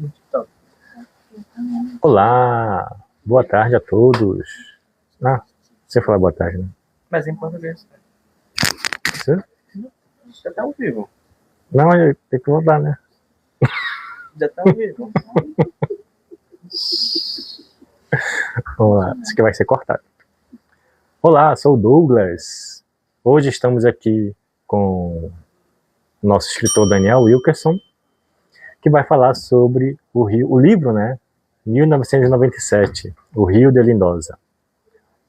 no TikTok. Olá, boa tarde a todos. Ah, você fala boa tarde, né? Mas em português. Você? Já tá ao vivo. Não, tem que voltar, né? Já tá ao vivo. Vamos lá, isso aqui vai ser cortado. Olá, sou o Douglas. Hoje estamos aqui com o nosso escritor Daniel Wilkerson, que vai falar sobre o livro, né? 1997, O Rio de Lindosa.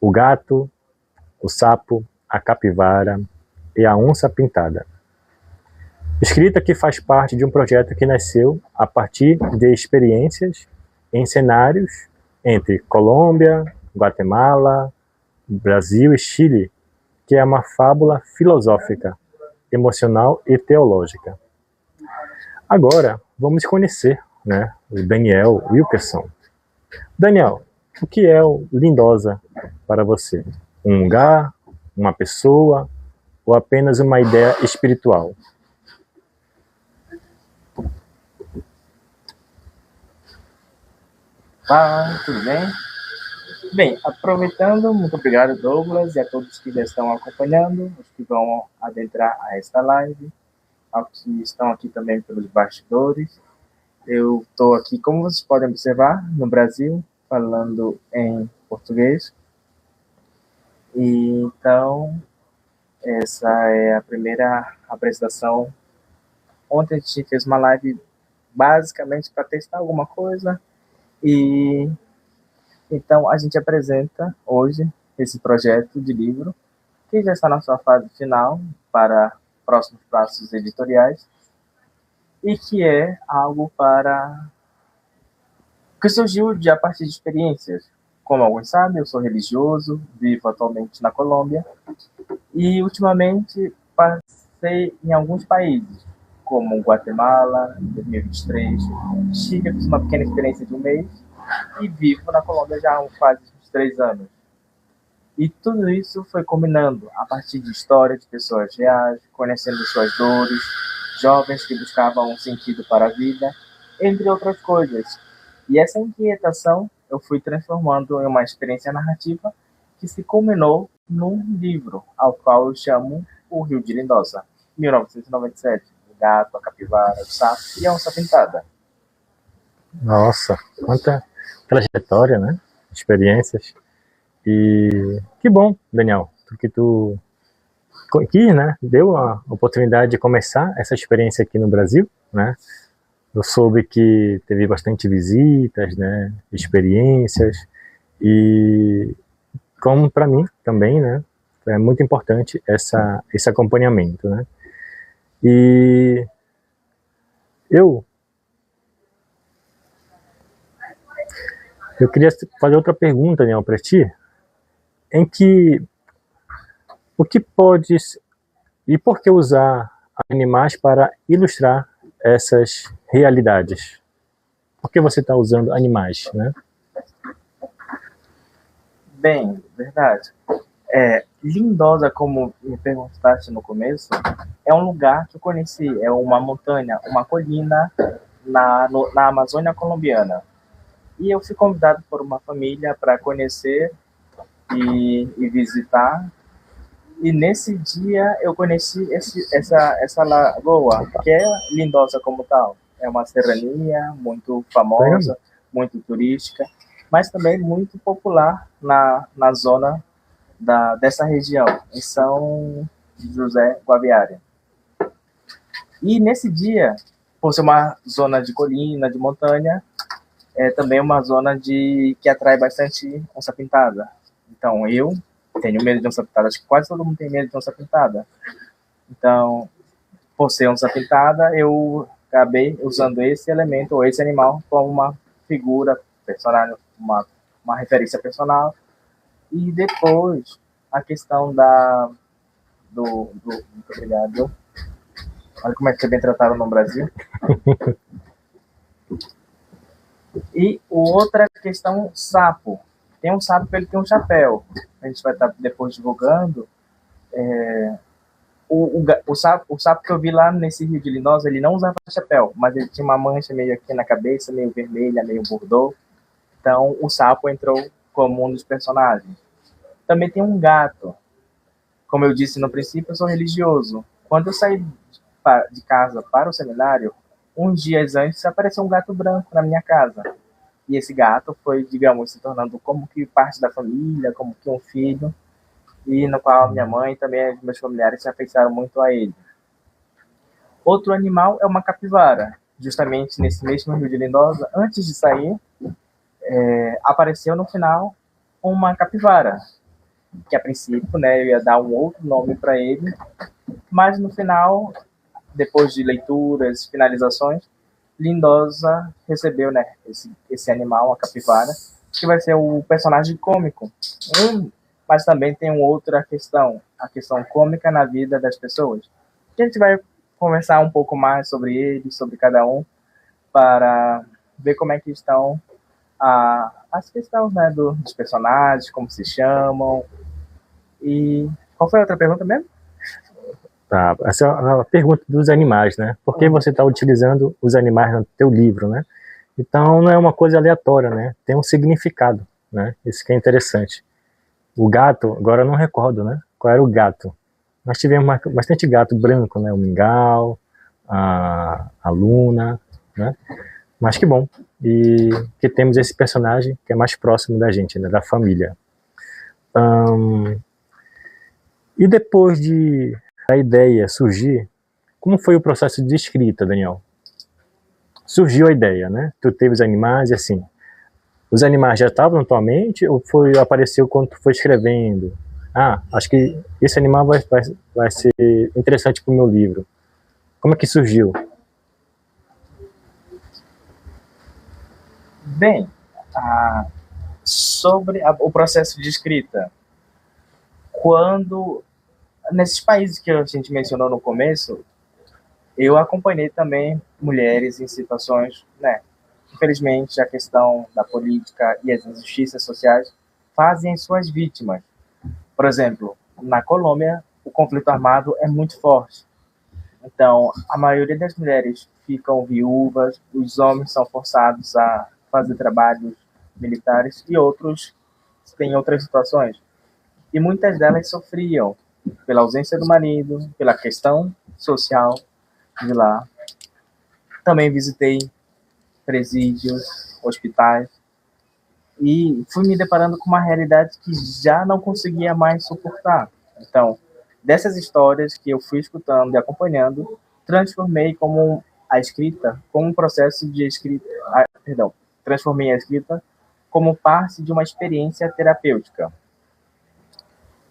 O gato, o sapo, a capivara e a onça pintada. Escrita que faz parte de um projeto que nasceu a partir de experiências em cenários entre Colômbia, Guatemala, Brasil e Chile, que é uma fábula filosófica, emocional e teológica. Agora, vamos conhecer, né, o Daniel Wilkerson. Daniel, o que é o Lindosa para você? Um lugar, uma pessoa ou apenas uma ideia espiritual? Tudo bem? Bem, aproveitando, muito obrigado, Douglas, e a todos que já estão acompanhando, os que vão adentrar a esta live, aos que estão aqui também pelos bastidores. Eu estou aqui, como vocês podem observar, no Brasil, falando em português. E, então, essa é a primeira apresentação. Ontem a gente fez uma live basicamente para testar alguma coisa. E então a gente apresenta hoje esse projeto de livro, que já está na sua fase final para próximos passos editoriais, e que é algo que surgiu a partir de experiências. Como alguns sabem, eu sou religioso, vivo atualmente na Colômbia, e ultimamente passei em alguns países, como Guatemala, em 2023, Chile, fiz uma pequena experiência de um mês, e vivo na Colômbia já há quase uns 3 anos. E tudo isso foi combinando a partir de histórias de pessoas reais, conhecendo suas dores, jovens que buscavam um sentido para a vida, entre outras coisas. E essa inquietação eu fui transformando em uma experiência narrativa que se culminou num livro, ao qual eu chamo O Rio de Lindosa, 1997. O gato, a capivara, o sapo e a onça pintada. Nossa, quanta trajetória, né? Experiências. E que bom, Daniel, que tu quis, né? Deu a oportunidade de começar essa experiência aqui no Brasil, né? Eu soube que teve bastante visitas, né? Experiências e como para mim também, né? É muito importante esse acompanhamento, né? E eu queria fazer outra pergunta, Daniel, para ti, em que o que podes e por que usar animais para ilustrar essas realidades? Por que você está usando animais, né? Bem, verdade. Lindosa, como me perguntaste no começo, é um lugar que eu conheci, é uma montanha, uma colina na Amazônia colombiana. E eu fui convidado por uma família para conhecer e visitar. E nesse dia eu conheci essa lagoa, que é lindosa como tal. É uma serrania muito famosa, muito turística, mas também muito popular na zona dessa região, em São José Guaviare. E nesse dia, por ser uma zona de colina, de montanha, é também uma zona que atrai bastante onça pintada. Então eu tenho medo de onça pintada, acho que quase todo mundo tem medo de onça pintada. Então, por ser onça pintada, eu acabei usando esse elemento ou esse animal como uma figura personal, uma referência personal. E depois a questão muito obrigado. Olha como é que é bem tratado no Brasil. E outra questão, sapo. Tem um sapo que ele tem um chapéu. A gente vai estar depois divulgando. O sapo que eu vi lá nesse rio de Lindosa, ele não usava chapéu, mas ele tinha uma mancha meio aqui na cabeça, meio vermelha, meio bordô. Então, o sapo entrou como um dos personagens. Também tem um gato. Como eu disse no princípio, eu sou religioso. Quando eu saí de casa para o seminário, uns dias antes apareceu um gato branco na minha casa. E esse gato foi, digamos, se tornando como que parte da família, como que um filho, e no qual minha mãe e também os meus familiares se afeiçaram muito a ele. Outro animal é uma capivara. Justamente nesse mesmo Rio de Lindosa, antes de sair, apareceu no final uma capivara, que a princípio, né, eu ia dar um outro nome para ele, mas no final, depois de leituras, finalizações, Lindosa recebeu, né, esse animal, a capivara, que vai ser o personagem cômico. Mas também tem uma outra questão, a questão cômica na vida das pessoas. A gente vai conversar um pouco mais sobre eles, sobre cada um, para ver como é que estão as questões, né, dos personagens, como se chamam. E qual foi a outra pergunta mesmo? Tá, essa é a pergunta dos animais, né? Por que você está utilizando os animais no teu livro, né? Então não é uma coisa aleatória, né? Tem um significado, né? Isso que é interessante. O gato, agora eu não recordo, né? Qual era o gato? Nós tivemos bastante gato branco, né? O mingau, a Luna, né? Mas que bom. E que temos esse personagem que é mais próximo da gente, né? Da família. E depois de a ideia surgir, como foi o processo de escrita, Daniel? Surgiu a ideia, né? Tu teve os animais e assim. Os animais já estavam na tua mente ou apareceu quando tu foi escrevendo? Acho que esse animal vai ser interessante para o meu livro. Como é que surgiu? Bem, sobre o processo de escrita. Nesses países que a gente mencionou no começo, eu acompanhei também mulheres em situações, né? Infelizmente, a questão da política e as injustiças sociais fazem suas vítimas. Por exemplo, na Colômbia, o conflito armado é muito forte. Então, a maioria das mulheres ficam viúvas, os homens são forçados a fazer trabalhos militares e outros têm outras situações. E muitas delas sofriam pela ausência do marido, pela questão social de lá. Também visitei presídios, hospitais, e fui me deparando com uma realidade que já não conseguia mais suportar. Então, dessas histórias que eu fui escutando e acompanhando, transformei como a escrita, como um processo de escrita, transformei a escrita como parte de uma experiência terapêutica.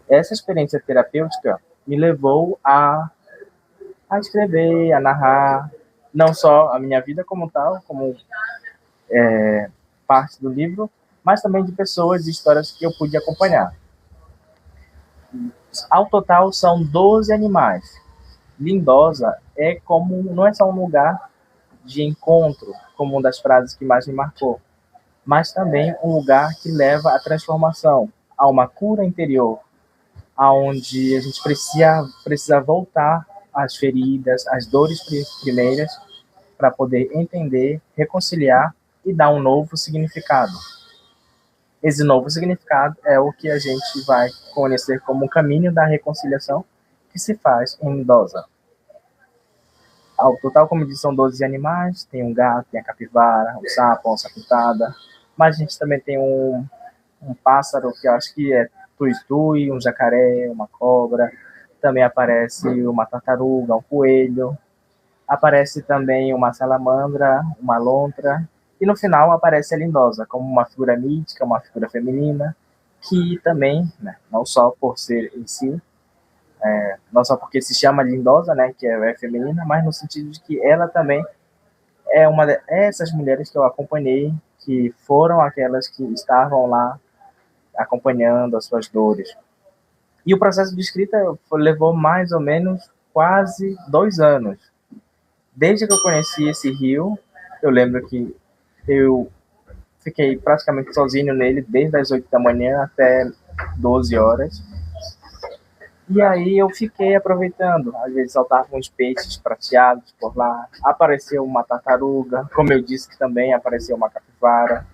Essa experiência terapêutica me levou a escrever, a narrar, não só a minha vida como tal, como parte do livro, mas também de pessoas e histórias que eu pude acompanhar. Ao total, são 12 animais. Lindosa não é só um lugar de encontro, como uma das frases que mais me marcou, mas também um lugar que leva à transformação, a uma cura interior, aonde a gente precisa voltar às feridas, às dores primeiras, para poder entender, reconciliar e dar um novo significado. Esse novo significado é o que a gente vai conhecer como o caminho da reconciliação que se faz em Lindosa. Ao total, como disse, são 12 animais, tem um gato, tem a capivara, o sapo, a onça pintada, mas a gente também tem um pássaro que eu acho que é tui-tui, um jacaré, uma cobra, também aparece uma tartaruga, um coelho, aparece também uma salamandra, uma lontra, e no final aparece a Lindosa como uma figura mítica, uma figura feminina, que também, né, não só por ser em si, não só porque se chama Lindosa, né, que é feminina, mas no sentido de que ela também é uma dessas mulheres que eu acompanhei, que foram aquelas que estavam lá acompanhando as suas dores. E o processo de escrita levou mais ou menos quase 2 anos. Desde que eu conheci esse rio, eu lembro que eu fiquei praticamente sozinho nele, desde as 8 da manhã até 12 horas. E aí eu fiquei aproveitando, às vezes saltavam uns peixes prateados por lá, apareceu uma tartaruga, como eu disse que também apareceu uma capivara.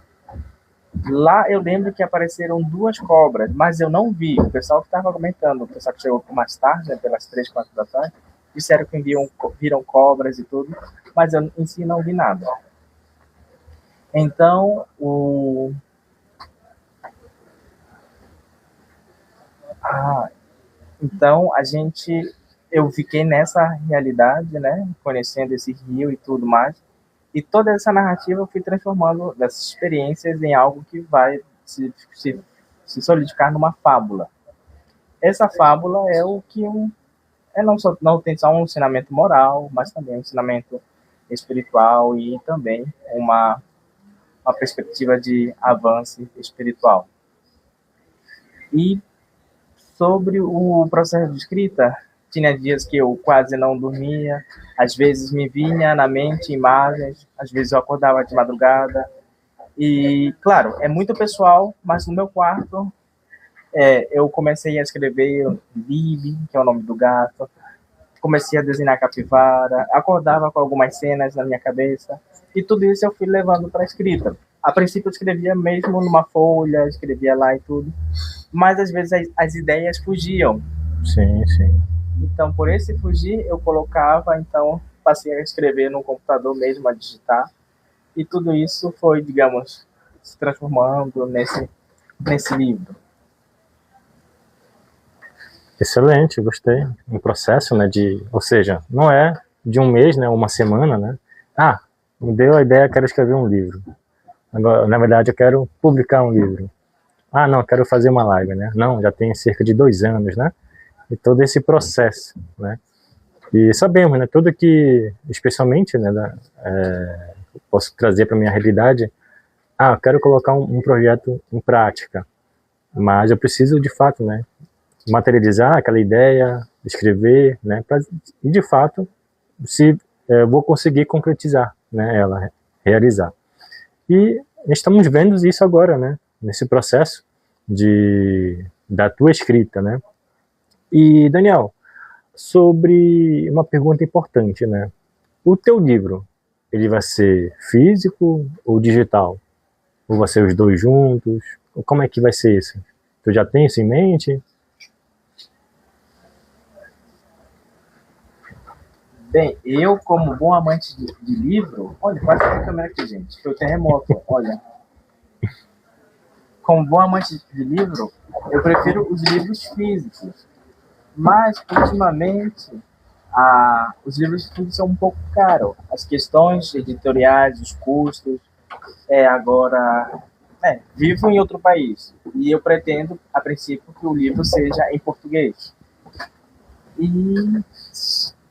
Lá eu lembro que apareceram duas cobras, mas eu não vi. O pessoal que estava comentando, o pessoal que chegou mais tarde, né, pelas 3, 4 da tarde, disseram que viram cobras e tudo, mas eu em si não vi nada. Então, então eu fiquei nessa realidade, né, conhecendo esse rio e tudo mais, e toda essa narrativa eu fui transformando dessas experiências em algo que vai se solidificar numa fábula. Essa fábula é o que não tem só um ensinamento moral, mas também um ensinamento espiritual e também uma perspectiva de avanço espiritual. E sobre o processo de escrita, tinha dias que eu quase não dormia, às vezes me vinha na mente imagens, às vezes eu acordava de madrugada. E, claro, é muito pessoal, mas no meu quarto eu comecei a escrever Lily, que é o nome do gato, comecei a desenhar capivara, acordava com algumas cenas na minha cabeça, e tudo isso eu fui levando para a escrita. A princípio eu escrevia mesmo numa folha, escrevia lá e tudo, mas às vezes as ideias fugiam. Sim, sim. Então, por esse fugir, eu colocava, então passei a escrever no computador mesmo, a digitar, e tudo isso foi, digamos, se transformando nesse livro. Excelente, gostei. Um processo, né, ou seja, não é de um mês, né, uma semana, né? Ah, me deu a ideia, quero escrever um livro. Agora, na verdade, eu quero publicar um livro. Ah, não, eu quero fazer uma live, né? Não, já tem cerca de 2 anos, né? E todo esse processo, né? E sabemos, né, tudo que, especialmente, né, posso trazer para minha realidade. Ah, eu quero colocar um projeto em prática, mas eu preciso, de fato, né, materializar aquela ideia, escrever, né, e de fato, se eu vou conseguir concretizar, né, ela, realizar. E estamos vendo isso agora, né, nesse processo da tua escrita, né. E, Daniel, sobre uma pergunta importante, né, o teu livro, ele vai ser físico ou digital? Ou vai ser os dois juntos? Como é que vai ser isso? Tu já tem isso em mente? Bem, eu, como bom amante de livro, olha, quase que a câmera aqui, gente, foi o terremoto, olha. Como bom amante de livro, eu prefiro os livros físicos, mas, ultimamente, os livros físicos são um pouco caros. As questões editoriais, os custos, agora, vivo em outro país, e eu pretendo, a princípio, que o livro seja em português. E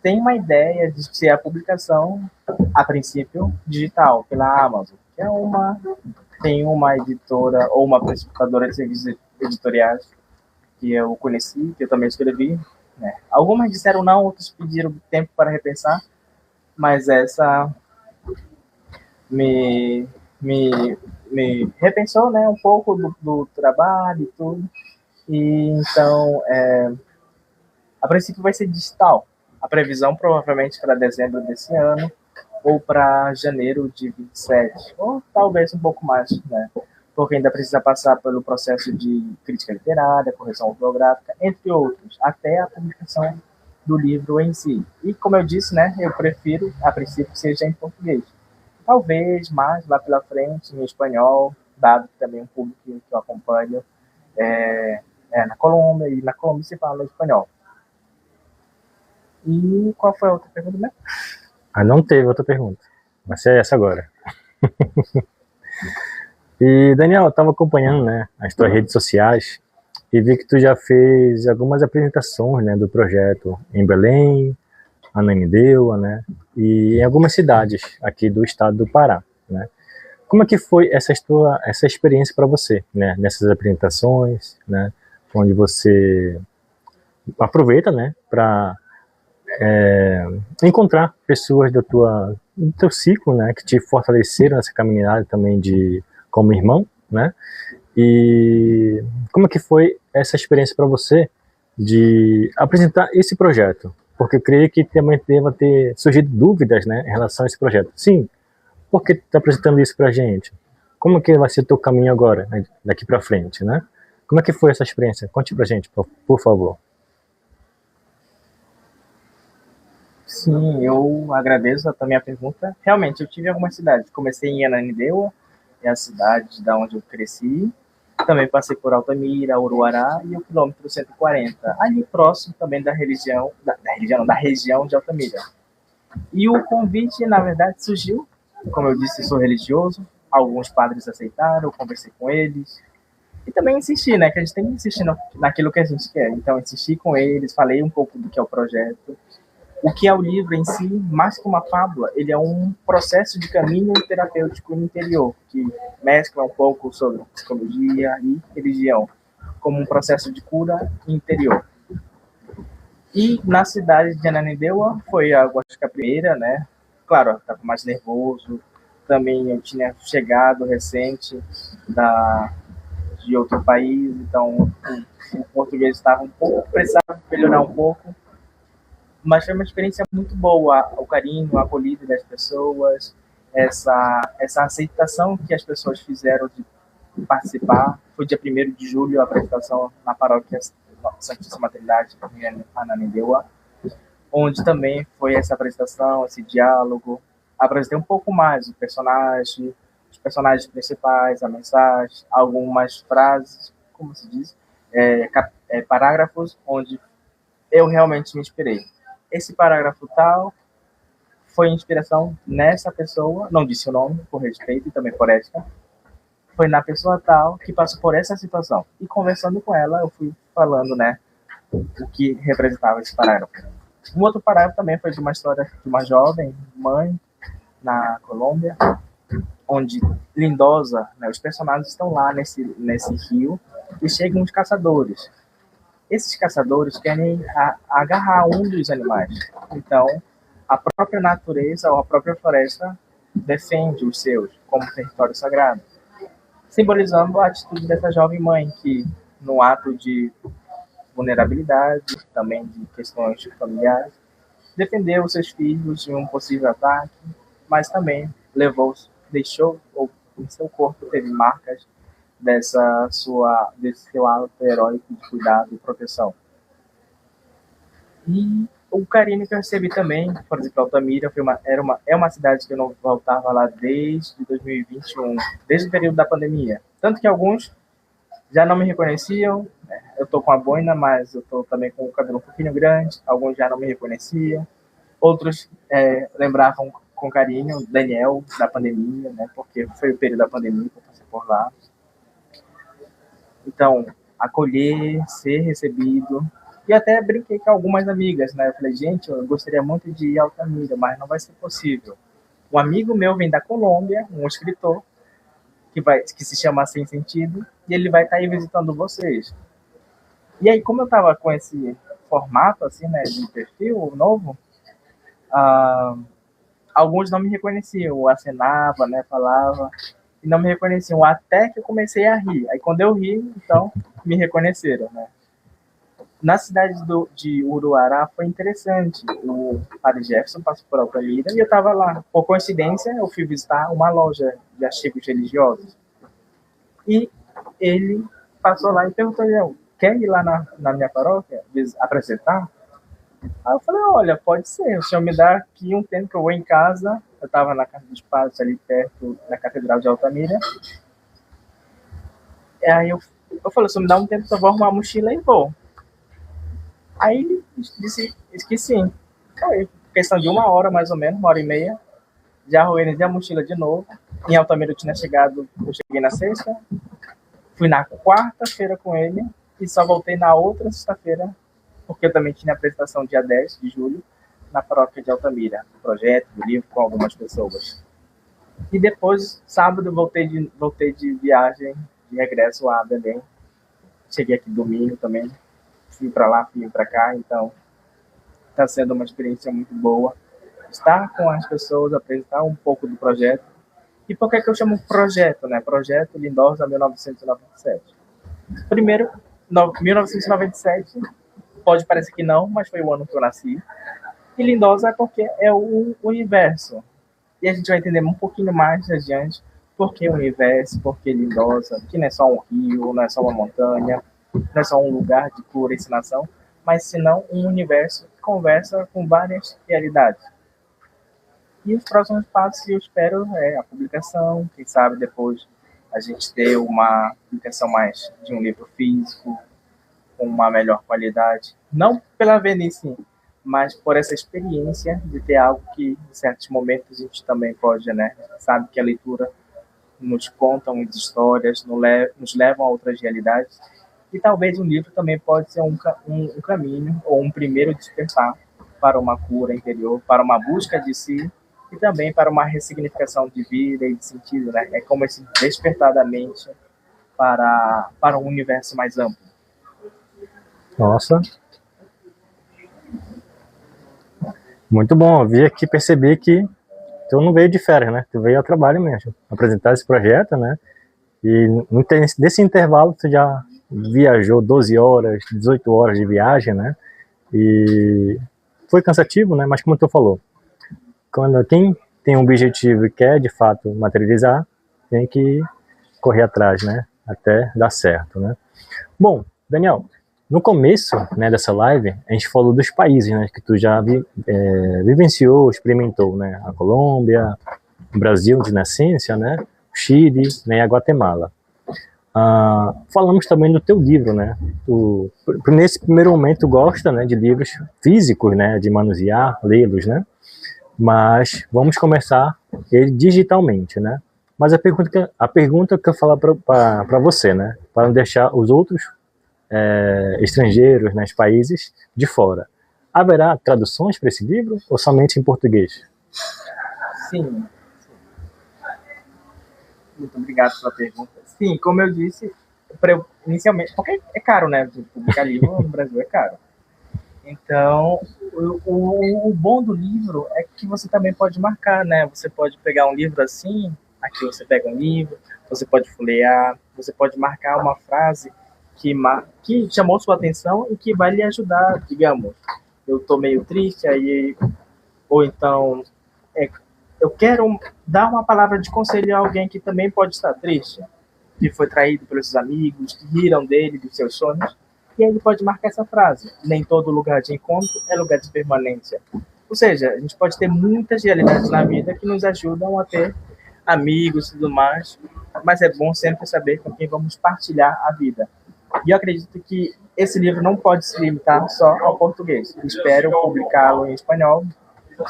tem uma ideia de ser a publicação, a princípio, digital, pela Amazon, que tem uma editora ou uma prestadora de serviços editoriais que eu conheci, que eu também escrevi, né? Algumas disseram não, outros pediram tempo para repensar, mas essa me, me, me repensou, né, um pouco do trabalho e tudo. E então, a princípio vai ser digital. A previsão provavelmente para dezembro desse ano ou para janeiro de 27, ou talvez um pouco mais, né? Porque ainda precisa passar pelo processo de crítica literária, correção ortográfica, entre outros, até a publicação do livro em si. E como eu disse, né, eu prefiro, a princípio, que seja em português. Talvez mais lá pela frente em espanhol, dado que também um público que eu acompanho na Colômbia, e na Colômbia se fala espanhol. E qual foi a outra pergunta mesmo? Ah, não teve outra pergunta. Vai ser essa agora. E, Daniel, eu estava acompanhando, né, as tuas redes sociais e vi que tu já fez algumas apresentações, né, do projeto em Belém, Ananindeua, né, e em algumas cidades aqui do estado do Pará, né. Como é que foi essa experiência para você, né, nessas apresentações, né, onde você aproveita, né, para encontrar pessoas do teu ciclo, né, que te fortaleceram nessa caminhada também como irmão, né? E como é que foi essa experiência para você de apresentar esse projeto, porque creio que também deva ter surgido dúvidas, né, em relação a esse projeto. Sim, por que tu está apresentando isso para a gente? Como que vai ser o teu caminho agora, né, daqui para frente, né? Como é que foi essa experiência? Conte para a gente, por favor. Sim, eu agradeço também a pergunta. Realmente, eu tive algumas cidades. Comecei em Ananindeua, é a cidade da onde eu cresci. Também passei por Altamira, Uruará e o quilômetro 140, ali próximo também da religião, da região de Altamira. E o convite, na verdade, surgiu, como eu disse, sou religioso, alguns padres aceitaram, eu conversei com eles, e também insisti, né, que a gente tem que insistir naquilo que a gente quer. Então, insisti com eles, falei um pouco do que é o projeto, o que é o livro em si, mais que uma fábula, ele é um processo de caminho terapêutico interior, que mescla um pouco sobre psicologia e religião, como um processo de cura interior. E na cidade de Ananindeua foi acho que a primeira, né? Claro, eu estava mais nervoso. Também eu tinha chegado recente de outro país, então o português estava um pouco, precisava melhorar um pouco. Mas foi uma experiência muito boa, o carinho, a acolhida das pessoas, essa aceitação que as pessoas fizeram de participar. Foi dia 1º de julho a apresentação na paróquia Santíssima Trindade, em Ananindeua, onde também foi essa apresentação, esse diálogo. Apresentei um pouco mais o personagem, os personagens principais, a mensagem, algumas frases, como se diz, parágrafos onde eu realmente me inspirei. Esse parágrafo tal foi inspiração nessa pessoa, não disse o nome, por respeito e também por ética, foi na pessoa tal que passou por essa situação. E conversando com ela, eu fui falando, né, o que representava esse parágrafo. Um outro parágrafo também foi de uma história de uma jovem mãe na Colômbia, onde Lindosa, né, os personagens estão lá nesse rio e chegam os caçadores. Esses caçadores querem agarrar um dos animais. Então, a própria natureza ou a própria floresta defende os seus como território sagrado, simbolizando a atitude dessa jovem mãe que, no ato de vulnerabilidade, também de questões familiares, defendeu os seus filhos de um possível ataque, mas também deixou, ou em seu corpo teve marcas desse seu ato heróico de cuidado e proteção. E o carinho que eu recebi também, por exemplo, Altamira é uma cidade que eu não voltava lá desde 2021, desde o período da pandemia. Tanto que alguns já não me reconheciam, né? Eu estou com a boina, mas eu estou também com o cabelo um pouquinho grande, alguns já não me reconheciam, outros lembravam com carinho Daniel da pandemia, né? Porque foi o período da pandemia que eu passei por lá. Então, acolher, ser recebido. E até brinquei com algumas amigas, né? Eu falei, gente, eu gostaria muito de ir a Altamira, mas não vai ser possível. Um amigo meu vem da Colômbia, um escritor, que se chama Sem Sentido, e ele vai estar aí visitando vocês. E aí, como eu estava com esse formato, assim, né, de perfil novo, alguns não me reconheciam, eu acenava, né, falava, e não me reconheciam, até que eu comecei a rir. Aí quando eu ri, então, me reconheceram, né. Na cidade de Uruará foi interessante, o padre Jefferson passou por Altamira e eu estava lá. Por coincidência, eu fui visitar uma loja de artigos religiosos. E ele passou lá e perguntou, quer ir lá na minha paróquia apresentar? Aí eu falei, olha, pode ser, o senhor me dá aqui um tempo que eu vou em casa. Eu estava na Casa dos Padres, ali perto da Catedral de Altamira. E aí eu falei, o senhor me dá um tempo que eu vou arrumar a mochila e vou. Aí ele disse que sim. Foi questão de 1 hora, mais ou menos, 1 hora e meia. Já organizei a mochila de novo. Em Altamira eu cheguei na sexta. Fui na quarta-feira com ele e só voltei na outra sexta-feira, porque eu também tinha apresentação dia 10 de julho na paróquia de Altamira, do projeto, do livro, com algumas pessoas. E depois, sábado, voltei de viagem, de regresso a Belém. Cheguei aqui domingo também. Fui para lá, fui para cá, então está sendo uma experiência muito boa. Estar com as pessoas, apresentar um pouco do projeto. E por que eu chamo projeto, né? Projeto Lindosa 1997. Primeiro, 1997, pode parecer que não, mas foi o ano que eu nasci. E Lindosa é porque é o universo. E a gente vai entender um pouquinho mais adiante por que o universo, por que Lindosa, que não é só um rio, não é só uma montanha, não é só um lugar de cura e ensinação, mas senão um universo que conversa com várias realidades. E os próximos passos, eu espero, é a publicação, quem sabe depois a gente ter uma publicação mais de um livro físico, com uma melhor qualidade. Não pela velhice, mas por essa experiência de ter algo que, em certos momentos, a gente também pode, né? Sabe que a leitura nos conta umas histórias, nos levam a outras realidades. E talvez um livro também pode ser um caminho ou um primeiro despertar para uma cura interior, para uma busca de si e também para uma ressignificação de vida e de sentido, né? É como esse despertar da mente para um universo mais amplo. Nossa. Muito bom. Eu vi aqui, percebi que tu não veio de férias, né? Tu veio ao trabalho mesmo, apresentar esse projeto, né? E nesse intervalo tu já viajou 12 horas, 18 horas de viagem, né? E foi cansativo, né? Mas como tu falou, quando quem tem um objetivo e quer de fato materializar, tem que correr atrás, né? Até dar certo, né? Bom, Daniel, no começo, né, dessa live, a gente falou dos países, né, que tu já vivenciou, experimentou, né? A Colômbia, o Brasil de nascença, né? O Chile, né, e a Guatemala. Falamos também do teu livro, né? Tu, nesse primeiro momento, tu gosta, né, de livros físicos, né, de manusear, lê-los, né? Mas vamos começar ele digitalmente, né? Mas a pergunta que eu falo para você, né? Para não deixar os outros estrangeiros, né, os países de fora. Haverá traduções para esse livro ou somente em português? Sim. Muito obrigado pela pergunta. Sim, como eu disse, inicialmente, porque é caro, né? Publicar livro no Brasil é caro. Então, o bom do livro é que você também pode marcar, né? Você pode pegar um livro assim, aqui você pega um livro, você pode folhear, você pode marcar uma frase que chamou sua atenção e que vai lhe ajudar, digamos. Eu tô meio triste, aí, ou então, eu quero dar uma palavra de conselho a alguém que também pode estar triste, que foi traído pelos seus amigos, que riram dele, dos seus sonhos. E aí ele pode marcar essa frase: nem todo lugar de encontro é lugar de permanência. Ou seja, a gente pode ter muitas realidades na vida que nos ajudam a ter amigos e tudo mais, mas é bom sempre saber com quem vamos partilhar a vida. E eu acredito que esse livro não pode se limitar só ao português. Espero publicá-lo em espanhol,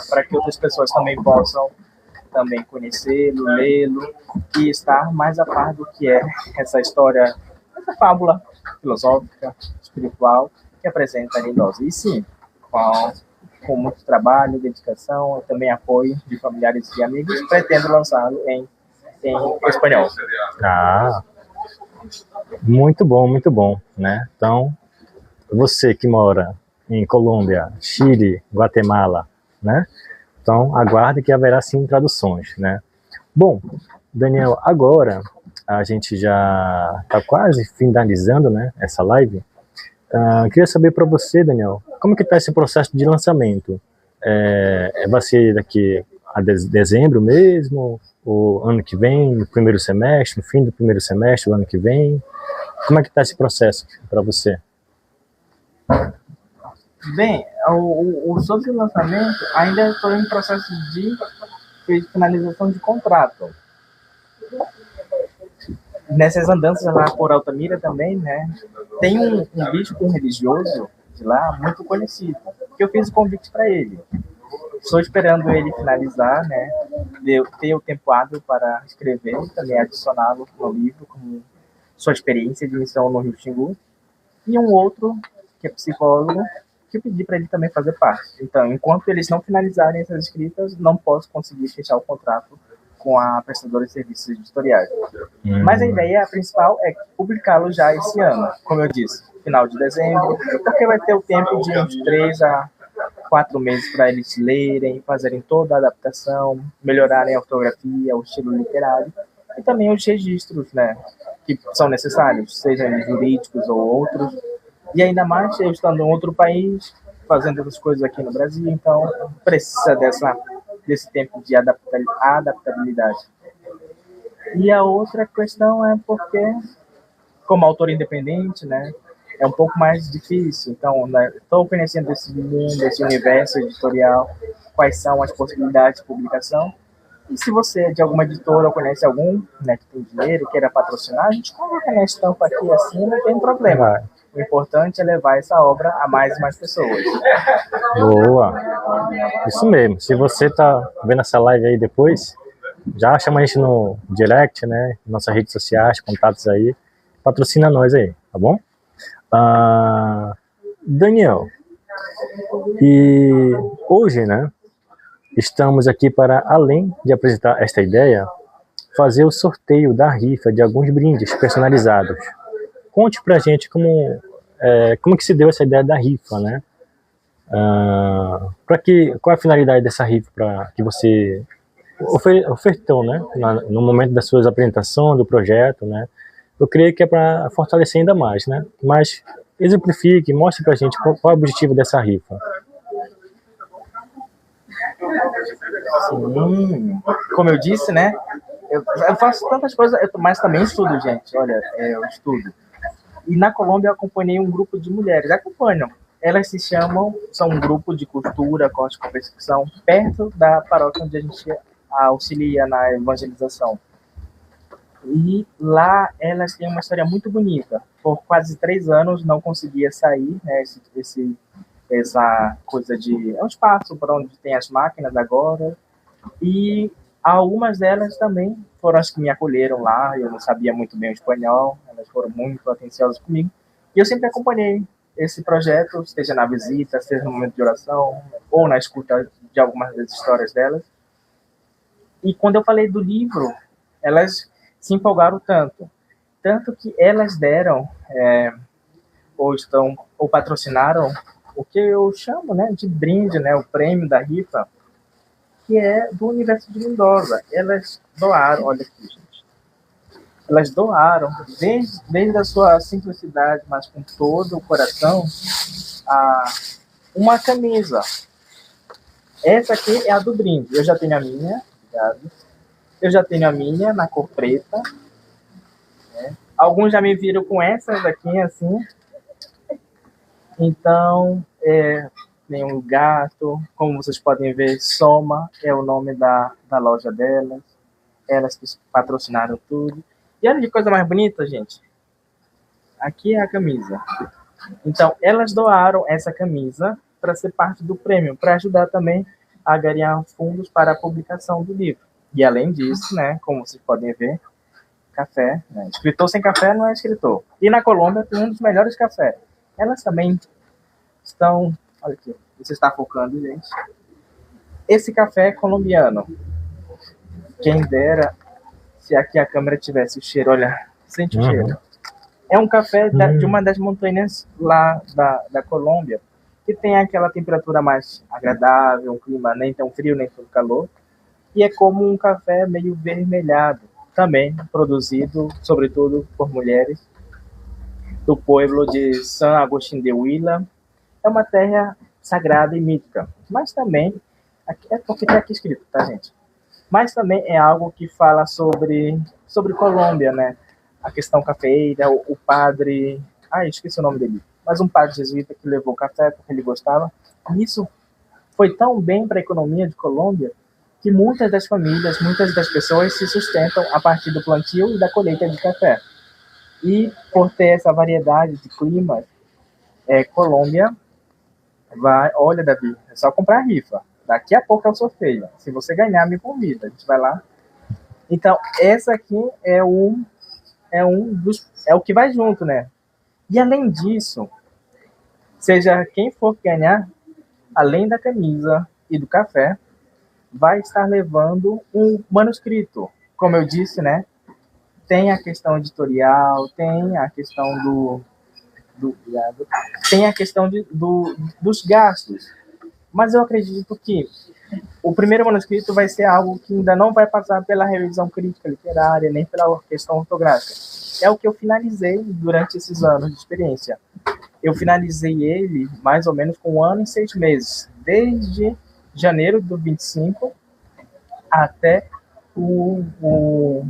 para que outras pessoas também possam também conhecê-lo, lê-lo e estar mais a par do que é essa história, essa fábula filosófica, espiritual que apresenta a Lindosa. E sim, com muito trabalho, dedicação e também apoio de familiares e amigos, pretendo lançá-lo em espanhol. Muito bom, né? Então, você que mora em Colômbia, Chile, Guatemala, né? Então, aguarde que haverá sim traduções, né? Bom, Daniel, agora a gente já está quase finalizando, né, essa live. Queria saber para você, Daniel, como que está esse processo de lançamento? Vai ser daqui a dezembro mesmo? Ou ano que vem, no primeiro semestre, no fim do primeiro semestre, o ano que vem? Como é que está esse processo para você? Bem, sobre o lançamento, ainda estou em processo de finalização de contrato. Nessas andanças lá por Altamira também, né? Tem um bispo religioso de lá muito conhecido, que eu fiz o convite para ele. Estou esperando ele finalizar, né? Ter o tempo hábil para escrever e também adicioná-lo no livro, com sua experiência de missão no Rio Xingu. E um outro, que é psicólogo, que eu pedi para ele também fazer parte. Então, enquanto eles não finalizarem essas escritas, não posso conseguir fechar o contrato com a prestadora de serviços editoriais. Mas a ideia principal é publicá-lo já esse ano, como eu disse, final de dezembro, porque vai ter o tempo de uns 3 a 4 meses para eles lerem, fazerem toda a adaptação, melhorarem a ortografia, o estilo literário e também os registros, né, que são necessários, sejam eles jurídicos ou outros. E ainda mais eu estando em outro país, fazendo outras coisas aqui no Brasil, então precisa desse tempo de adaptabilidade. E a outra questão é porque, como autor independente, né, é um pouco mais difícil. Então, estou conhecendo esse mundo, esse universo editorial, quais são as possibilidades de publicação. E se você é de alguma editora ou conhece algum, né, que tem dinheiro e queira patrocinar, a gente coloca na estampa aqui assim, não tem problema. O importante é levar essa obra a mais e mais pessoas. Boa! Isso mesmo. Se você tá vendo essa live aí depois, já chama a gente no direct, né? Nossas redes sociais, contatos aí. Patrocina nós aí, tá bom? Daniel, e hoje, né? Estamos aqui para, além de apresentar esta ideia, fazer o sorteio da rifa de alguns brindes personalizados. Conte pra gente como que se deu essa ideia da rifa, né? Qual é a finalidade dessa rifa para que você ofertou, né? No momento das suas apresentações do projeto, né? Eu creio que é para fortalecer ainda mais, né? Mas exemplifique, mostre pra gente qual é o objetivo dessa rifa. Sim, como eu disse, né? Eu faço tantas coisas, mas também estudo, gente. Olha, eu estudo. E na Colômbia eu acompanhei um grupo de mulheres, acompanham. Elas são um grupo de cultura, corte com perseguição, perto da paróquia onde a gente auxilia na evangelização. E lá elas têm uma história muito bonita. Por quase 3 anos não conseguia sair, né, essa coisa de... É um espaço para onde tem as máquinas agora. E algumas delas também foram as que me acolheram lá. Eu não sabia muito bem o espanhol, elas foram muito atenciosas comigo. E eu sempre acompanhei esse projeto, seja na visita, seja no momento de oração, ou na escuta de algumas das histórias delas. E quando eu falei do livro, elas se empolgaram tanto que elas deram, ou patrocinaram o que eu chamo, né, de brinde, né, o prêmio da rifa, que é do Universo de Lindosa. Elas doaram, olha aqui, gente. Elas doaram, desde a sua simplicidade, mas com todo o coração, uma camisa. Essa aqui é a do brinde. Eu já tenho a minha, obrigado. Eu já tenho a minha na cor preta. Né? Alguns já me viram com essas aqui, assim. Então, tem um gato, como vocês podem ver, Soma é o nome da loja delas. Elas que patrocinaram tudo. E olha que coisa mais bonita, gente. Aqui é a camisa. Então, elas doaram essa camisa para ser parte do prêmio, para ajudar também a angariar fundos para a publicação do livro. E além disso, né, como vocês podem ver, café. Né? Escritor sem café não é escritor. E na Colômbia tem um dos melhores cafés. Elas também estão... Olha aqui, você está focando, gente. Esse café é colombiano. Quem dera se aqui a câmera tivesse o cheiro. Olha, sente o cheiro. É um café de uma das montanhas lá da Colômbia, que tem aquela temperatura mais agradável, um clima nem tão frio, nem tão calor. E é como um café meio vermelhado, também produzido, sobretudo, por mulheres do pueblo de San Agustín de Huila. É uma terra sagrada e mítica, mas também, é porque está aqui escrito, tá, gente? Mas também é algo que fala sobre Colômbia, né? A questão cafeeira, o padre... esqueci o nome dele. Mas um padre jesuíta que levou café porque ele gostava. E isso foi tão bem para a economia de Colômbia que muitas das famílias, muitas das pessoas se sustentam a partir do plantio e da colheita de café. E por ter essa variedade de climas, Colômbia vai... Olha, Davi, é só comprar a rifa. Daqui a pouco é o sorteio. Se você ganhar, me convida. A gente vai lá. Então, essa aqui é o que vai junto, né? E além disso, seja quem for ganhar, além da camisa e do café, vai estar levando um manuscrito. Como eu disse, né? Tem a questão editorial, tem a questão tem a questão dos gastos. Mas eu acredito que o primeiro manuscrito vai ser algo que ainda não vai passar pela revisão crítica literária, nem pela questão ortográfica. É o que eu finalizei durante esses anos de experiência. Eu finalizei ele mais ou menos com 1 ano e 6 meses, desde janeiro do 25 até o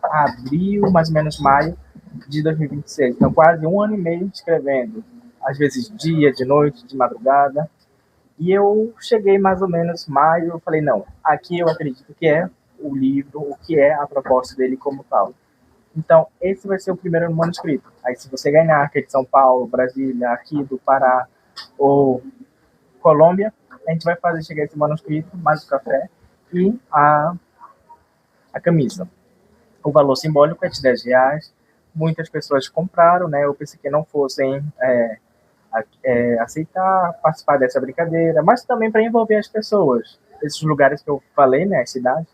abril, mais ou menos maio de 2026. Então, quase 1 ano e meio escrevendo, às vezes dia, de noite, de madrugada. E eu cheguei mais ou menos maio, eu falei, não, aqui eu acredito que é o livro, o que é a proposta dele como tal. Então, esse vai ser o primeiro manuscrito. Aí, se você ganhar, que é de São Paulo, Brasília, aqui do Pará ou Colômbia, a gente vai fazer chegar esse manuscrito, mais o café e a camisa. O valor simbólico é de R$ 10. Muitas pessoas compraram, né? Eu pensei que não fossem aceitar participar dessa brincadeira, mas também para envolver as pessoas. Esses lugares que eu falei, né, as cidades,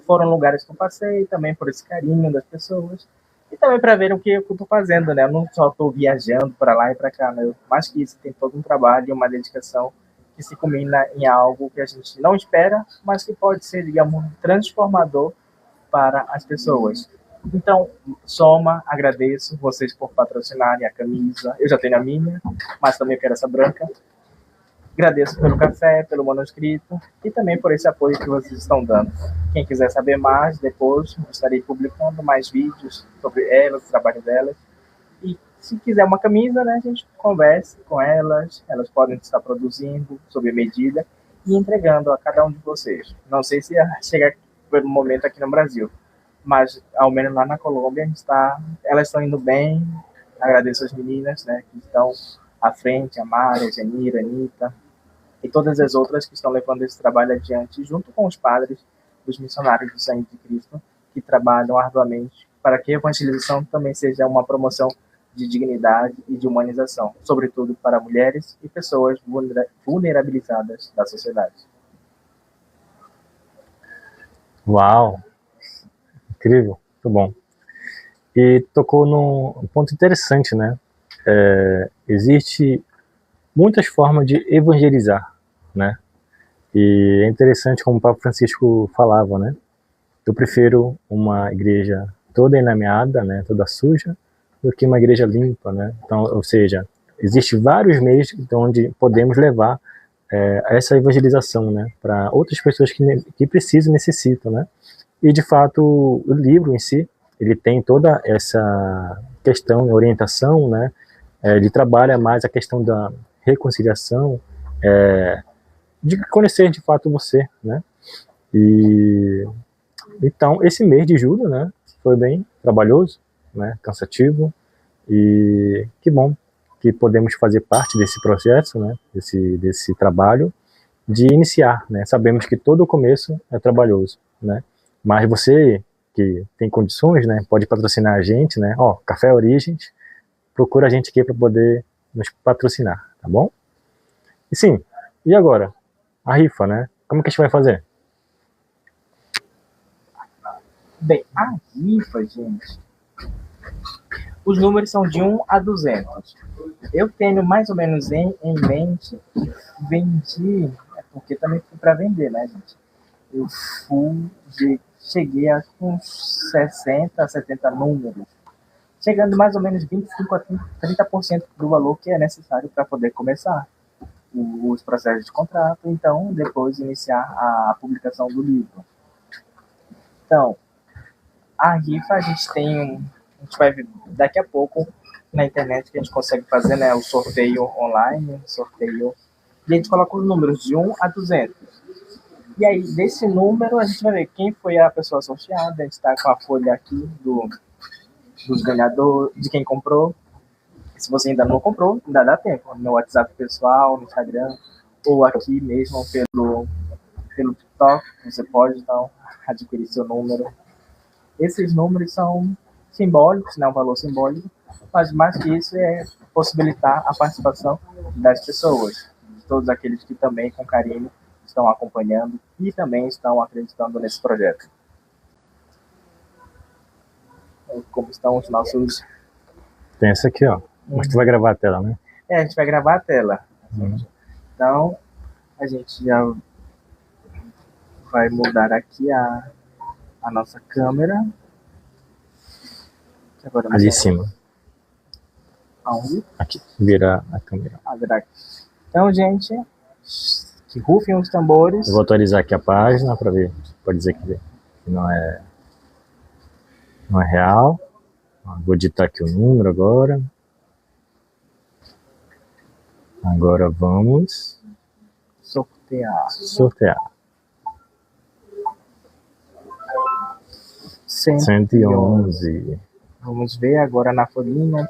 foram lugares que eu passei, também por esse carinho das pessoas, e também para ver o que eu estou fazendo, né? Eu não só estou viajando para lá e para cá, né? Mais que isso, tem todo um trabalho e uma dedicação que se combina em algo que a gente não espera, mas que pode ser, digamos, transformador para as pessoas. Então, soma, agradeço vocês por patrocinarem a camisa. Eu já tenho a minha, mas também quero essa branca. Agradeço pelo café, pelo manuscrito e também por esse apoio que vocês estão dando. Quem quiser saber mais, depois eu estarei publicando mais vídeos sobre elas, o trabalho delas. E se quiser uma camisa, né, a gente converse com elas, elas podem estar produzindo sob medida e entregando a cada um de vocês. Não sei se chega pelo momento aqui no Brasil, mas ao menos lá na Colômbia elas estão indo bem. Agradeço as meninas, né, que estão à frente, a Mari, a Janira, a Anitta, e todas as outras que estão levando esse trabalho adiante, junto com os padres dos missionários do Sangue de Cristo, que trabalham arduamente para que a evangelização também seja uma promoção de dignidade e de humanização, sobretudo para mulheres e pessoas vulnerabilizadas da sociedade. Uau! Incrível, muito bom. E tocou num ponto interessante, né? Existe muitas formas de evangelizar, né? E é interessante como o Papa Francisco falava, né? Eu prefiro uma igreja toda enlameada, né? Toda suja, do que uma igreja limpa, né? Então, ou seja, existe vários meios de onde podemos levar essa evangelização, né? Para outras pessoas que precisam, necessitam, né? E de fato, o livro em si, ele tem toda essa questão, orientação, né? Ele trabalha mais a questão da reconciliação, de conhecer de fato você, né? E então esse mês de julho, né, foi bem trabalhoso, né, cansativo, e que bom que podemos fazer parte desse processo, né, desse trabalho de iniciar, né? Sabemos que todo o começo é trabalhoso, né? Mas você que tem condições, né, pode patrocinar a gente, né? Ó, Café Origens, procura a gente aqui para poder nos patrocinar, tá bom? E sim, e agora? A rifa, né? Como que a gente vai fazer? Bem, a rifa, gente, os números são de 1 a 200. Eu tenho mais ou menos em mente, vendi, porque também fui para vender, né, gente? Eu cheguei a uns 60, 70 números, chegando mais ou menos 25 a 30% do valor que é necessário para poder começar os processos de contrato, então depois iniciar a publicação do livro. Então, a rifa a gente vai ver daqui a pouco na internet que a gente consegue fazer, né, o sorteio online, e a gente coloca os números de 1 a 200. E aí, desse número, a gente vai ver quem foi a pessoa sorteada, a gente está com a folha aqui dos ganhadores, de quem comprou. Se você ainda não comprou, ainda dá tempo. No WhatsApp pessoal, no Instagram, ou aqui mesmo pelo TikTok, você pode então adquirir seu número. Esses números são simbólicos, né, um valor simbólico, mas mais que isso é possibilitar a participação das pessoas, de todos aqueles que também com carinho estão acompanhando e também estão acreditando nesse projeto. Como estão os nossos... Tem essa aqui, ó. Mas tu vai gravar a tela, né? A gente vai gravar a tela. Então, a gente já vai mudar aqui a nossa câmera. Ali em cima. Aonde? Aqui, vira a câmera. Então, gente, que rufem os tambores. Eu vou atualizar aqui a página para ver. Pode dizer que não é real. Vou digitar aqui o número agora. Agora vamos sortear. 111. Vamos ver agora na folhinha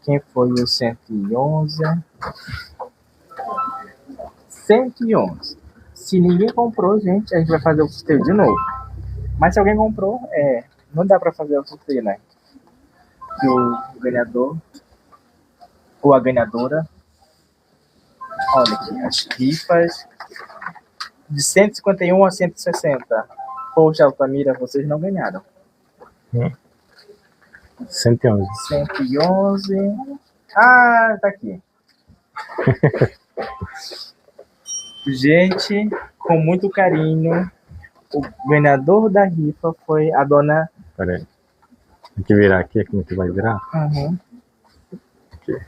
quem foi o 111. 111. Se ninguém comprou, gente, a gente vai fazer o sorteio de novo. Mas se alguém comprou, não dá para fazer o sorteio, né? Que o ganhador ou a ganhadora, olha aqui, as rifas de 151 a 160. Poxa, Altamira, vocês não ganharam. 111. 111. Ah, tá aqui. Gente, com muito carinho, o ganhador da rifa foi a dona... Peraí. Tem que virar aqui, como que vai virar? Uhum. Aqui.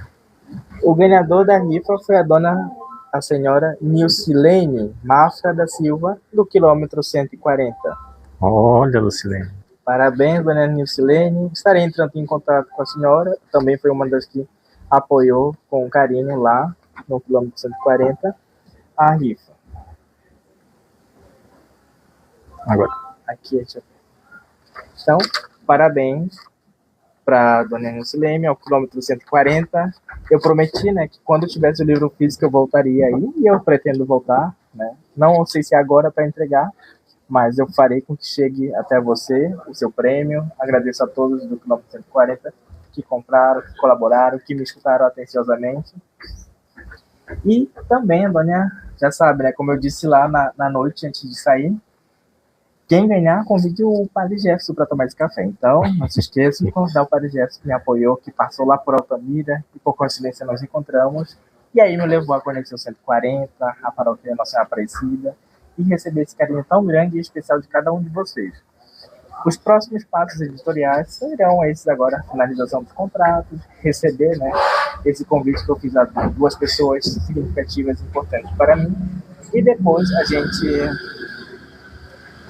O ganhador da rifa foi a senhora Nilcilene Mafra da Silva, do quilômetro 140. Olha, Lucilene. Parabéns, dona Nilcilene. Estarei entrando em contato com a senhora. Também foi uma das que apoiou com carinho lá, no quilômetro 140, a rifa. Agora. Aqui, deixa eu ver. Então, parabéns para dona Nilcilene, ao quilômetro 140. Eu prometi, né, que quando tivesse o livro físico eu voltaria aí, e eu pretendo voltar, né? Não sei se é agora para entregar, mas eu farei com que chegue até você o seu prêmio. Agradeço a todos do quilômetro 140 que compraram, que colaboraram, que me escutaram atenciosamente. E também, Dona, já sabe, né, como eu disse lá na noite antes de sair, quem ganhar, convide o Padre Jefferson para tomar esse café. Então, não se esqueça de convidar o Padre Jefferson, que me apoiou, que passou lá por Altamira, e por coincidência nós encontramos. E aí me levou a Conexão 140, a paróquia Nossa Senhora Aparecida, e receber esse carinho tão grande e especial de cada um de vocês. Os próximos passos editoriais serão esses agora, a finalização dos contratos, receber, né, esse convite que eu fiz a duas pessoas significativas e importantes para mim, e depois a gente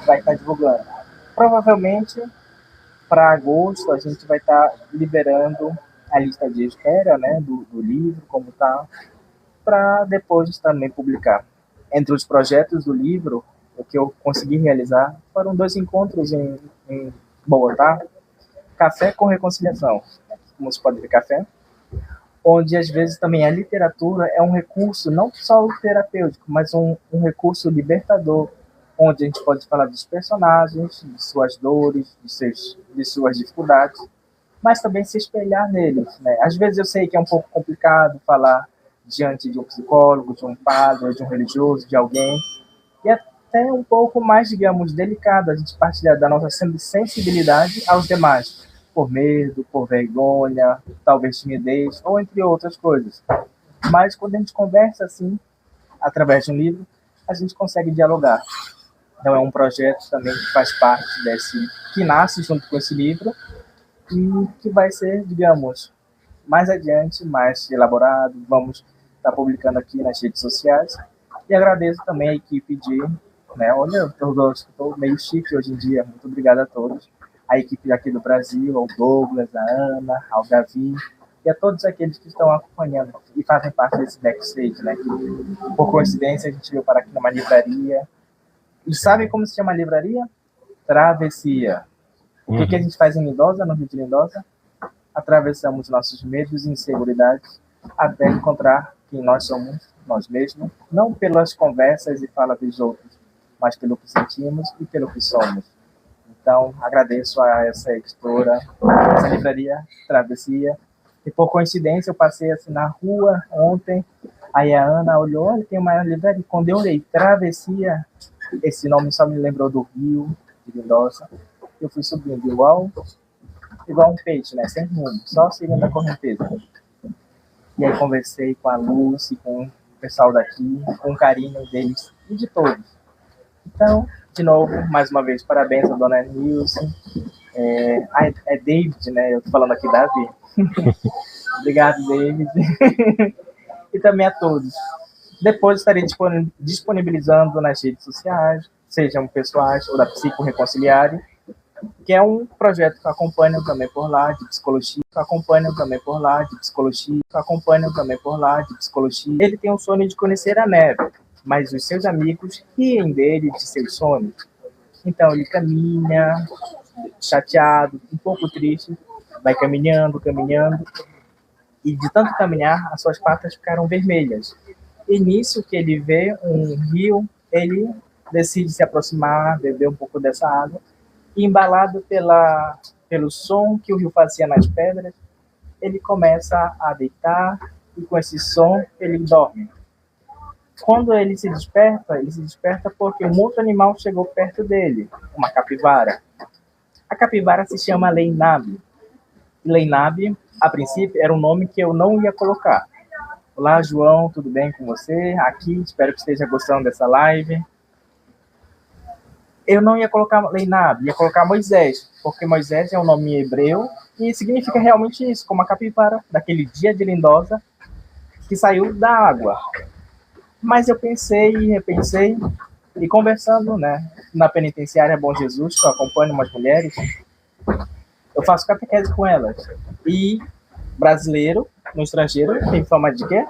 vai estar divulgando. Provavelmente, para agosto, a gente vai estar liberando a lista de espera, né, do livro, como está, para depois também publicar. Entre os projetos do livro, o que eu consegui realizar foram 2 encontros em Bogotá, Café com Reconciliação, como se pode ver, café, onde às vezes também a literatura é um recurso não só terapêutico, mas um recurso libertador, onde a gente pode falar dos personagens, de suas dores, de suas dificuldades, mas também se espelhar neles, né? Às vezes eu sei que é um pouco complicado falar diante de um psicólogo, de um padre, de um religioso, de alguém, e até um pouco mais, digamos, delicado a gente partilhar da nossa sensibilidade aos demais, por medo, por vergonha, talvez timidez, ou entre outras coisas. Mas quando a gente conversa assim, através de um livro, a gente consegue dialogar. Então é um projeto também que faz parte que nasce junto com esse livro e que vai ser, digamos, mais adiante, mais elaborado. Vamos estar publicando aqui nas redes sociais. E agradeço também a equipe né, olha, eu estou meio chique hoje em dia, muito obrigado a todos. A equipe aqui do Brasil, ao Douglas, a Ana, ao Davi, e a todos aqueles que estão acompanhando e fazem parte desse backstage, né? Que, por coincidência, a gente veio para aqui numa livraria. E sabe como se chama a livraria? Travessia. O que a gente faz em Lindosa, no Rio de Lindosa? Atravessamos nossos medos e inseguridades até encontrar quem nós somos, nós mesmos, não pelas conversas e falas dos outros, mas pelo que sentimos e pelo que somos. Então, agradeço a essa editora, essa livraria, Travessia. E por coincidência, eu passei assim na rua ontem, aí a Ana olhou, olha, tem uma livraria. Quando eu olhei Travessia, esse nome só me lembrou do Rio, de Lindosa. Eu fui subindo igual um peixe, né? Sem rumo, só seguindo a correnteza. E aí conversei com a Lúcia, com o pessoal daqui, com o carinho deles e de todos. Então, de novo, mais uma vez, parabéns à dona Nilce, É David, né? Eu tô falando aqui Davi. Obrigado, David. E também a todos. Depois estarei disponibilizando nas redes sociais, sejam pessoais ou da Psico Reconciliare, que é um projeto que acompanham também por lá de psicologia, Ele tem o sonho de conhecer a neve, mas os seus amigos riem dele de seus sonhos. Então ele caminha, chateado, um pouco triste, vai caminhando, e de tanto caminhar, as suas patas ficaram vermelhas. E nisso que ele vê um rio, ele decide se aproximar, beber um pouco dessa água, e embalado pelo som que o rio fazia nas pedras, ele começa a deitar, e com esse som ele dorme. Quando ele se desperta porque um outro animal chegou perto dele, uma capivara. A capivara se chama Leinab. Leinab, a princípio, era um nome que eu não ia colocar. Olá, João, tudo bem com você? Aqui, espero que esteja gostando dessa live. Eu não ia colocar Leinab, ia colocar Moisés, porque Moisés é um nome hebreu e significa realmente isso, como a capivara daquele dia de Lindosa que saiu da água. Mas eu pensei e repensei, e conversando, né, na penitenciária Bom Jesus, que eu acompanho umas mulheres, eu faço catequese com elas. E brasileiro, no estrangeiro, tem fama de quê?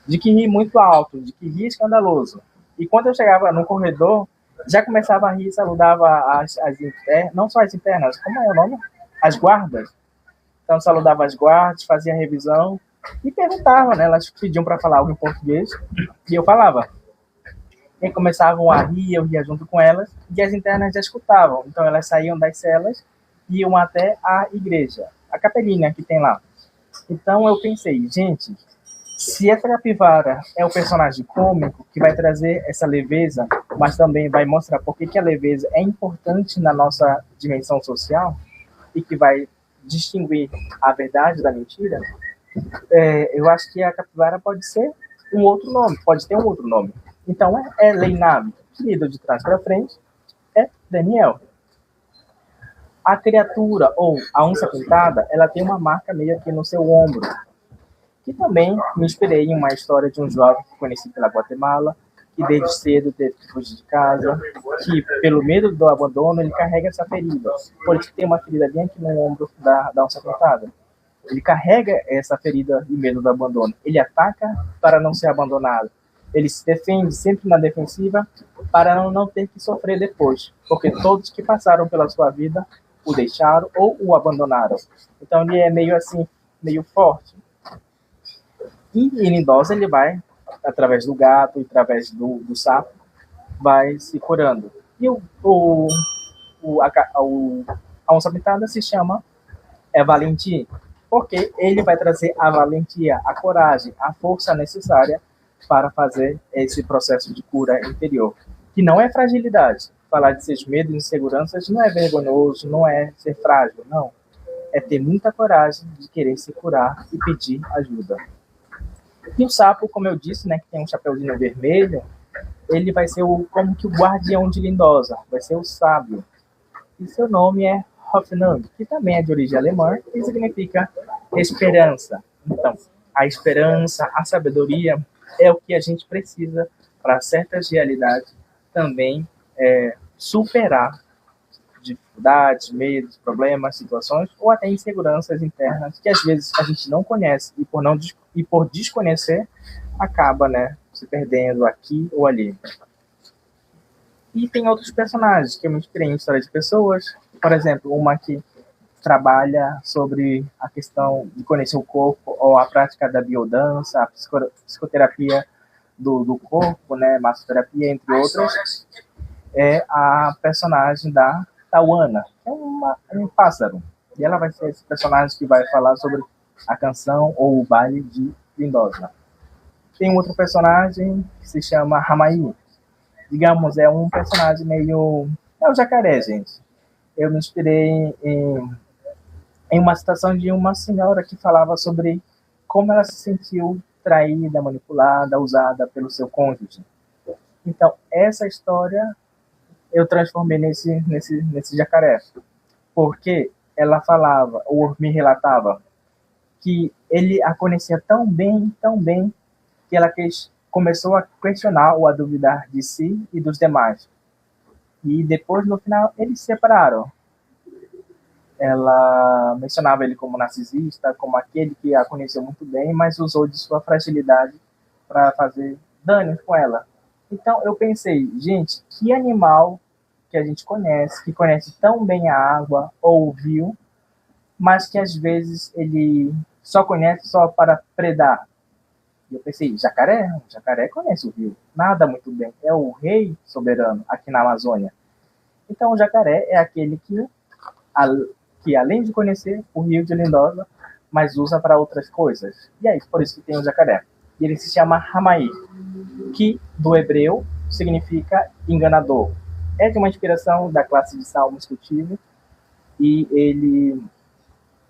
De que ri muito alto, de que ri escandaloso. E quando eu chegava no corredor, já começava a rir, saludava não só as internas, como é o nome? As guardas. Então saludava as guardas, fazia revisão e perguntava, né? Elas pediam para falar algo em português e eu falava. E começavam a rir, eu ria junto com elas, e as internas já escutavam. Então elas saíam das celas e iam até a igreja, a capelinha que tem lá. Então eu pensei, gente, se essa capivara é o personagem cômico que vai trazer essa leveza, mas também vai mostrar por que a leveza é importante na nossa dimensão social e que vai distinguir a verdade da mentira, eu acho que a capivara pode ser um outro nome, pode ter um outro nome. Então é Leinab, que lida de trás para frente, é Daniel. A criatura, ou a onça pintada, ela tem uma marca meio aqui no seu ombro, que também me inspirei em uma história de um jovem que conheci pela Guatemala, que desde cedo teve que fugir de casa, que pelo medo do abandono ele carrega essa ferida, porque tem uma ferida bem aqui no ombro da onça pintada. Ele carrega essa ferida e medo do abandono. Ele ataca para não ser abandonado. Ele se defende sempre na defensiva para não ter que sofrer depois, porque todos que passaram pela sua vida o deixaram ou o abandonaram. Então ele é meio assim, meio forte. E em Lindosa ele vai, através do gato, através do sapo, vai se curando. E a onça pintada se chama Valentim, porque ele vai trazer a valentia, a coragem, a força necessária para fazer esse processo de cura interior. Que não é fragilidade. Falar de seus medos e inseguranças não é vergonhoso, não é ser frágil, não. É ter muita coragem de querer se curar e pedir ajuda. E o sapo, como eu disse, né, que tem um chapeuzinho vermelho, ele vai ser como que o guardião de Lindosa, vai ser o sábio. E seu nome é Hoffnung, que também é de origem alemã e significa esperança. Então, a esperança, a sabedoria é o que a gente precisa para certas realidades também superar dificuldades, medos, problemas, situações ou até inseguranças internas que às vezes a gente não conhece e por desconhecer acaba, né, se perdendo aqui ou ali. E tem outros personagens que eu me inspirei em histórias de pessoas, por exemplo, uma que trabalha sobre a questão de conhecer o corpo ou a prática da biodança, a psicoterapia do corpo, né, massoterapia, entre outras, é a personagem da Tawana, que é um pássaro. E ela vai ser esse personagem que vai falar sobre a canção ou o baile de Lindosa. Tem um outro personagem que se chama Ramaí. Digamos, é um personagem meio... É o jacaré, gente. Eu me inspirei em uma citação de uma senhora que falava sobre como ela se sentiu traída, manipulada, usada pelo seu cônjuge. Então, essa história eu transformei nesse jacaré. porque ela falava, ou me relatava, que ele a conhecia tão bem, que ela começou a questionar ou a duvidar de si e dos demais. E depois, no final, eles se separaram. Ela mencionava ele como narcisista, como aquele que a conheceu muito bem, mas usou de sua fragilidade para fazer dano com ela. Então eu pensei, gente, que animal que a gente conhece, que conhece tão bem a água ou o rio, mas que às vezes ele só conhece só para predar. E eu pensei, jacaré? O jacaré conhece o rio. Nada muito bem. É o rei soberano aqui na Amazônia. Então o jacaré é aquele que além de conhecer o rio de Lindosa, mas usa para outras coisas. E é isso, por isso que tem o jacaré. E ele se chama Ramaí, que do hebreu significa enganador. É de uma inspiração da classe de Salmos que eu tive, e ele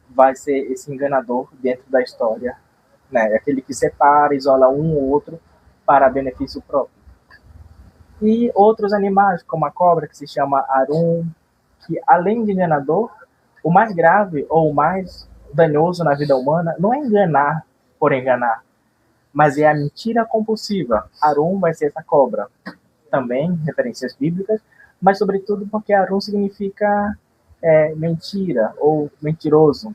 vai ser esse enganador dentro da história, né? É aquele que separa, isola um ou outro para benefício próprio. E outros animais, como a cobra, que se chama Arum, que além de enganador, o mais grave ou o mais danoso na vida humana não é enganar por enganar, mas é a mentira compulsiva. Arum vai ser essa cobra. Também referências bíblicas, mas sobretudo porque Arum significa mentira ou mentiroso.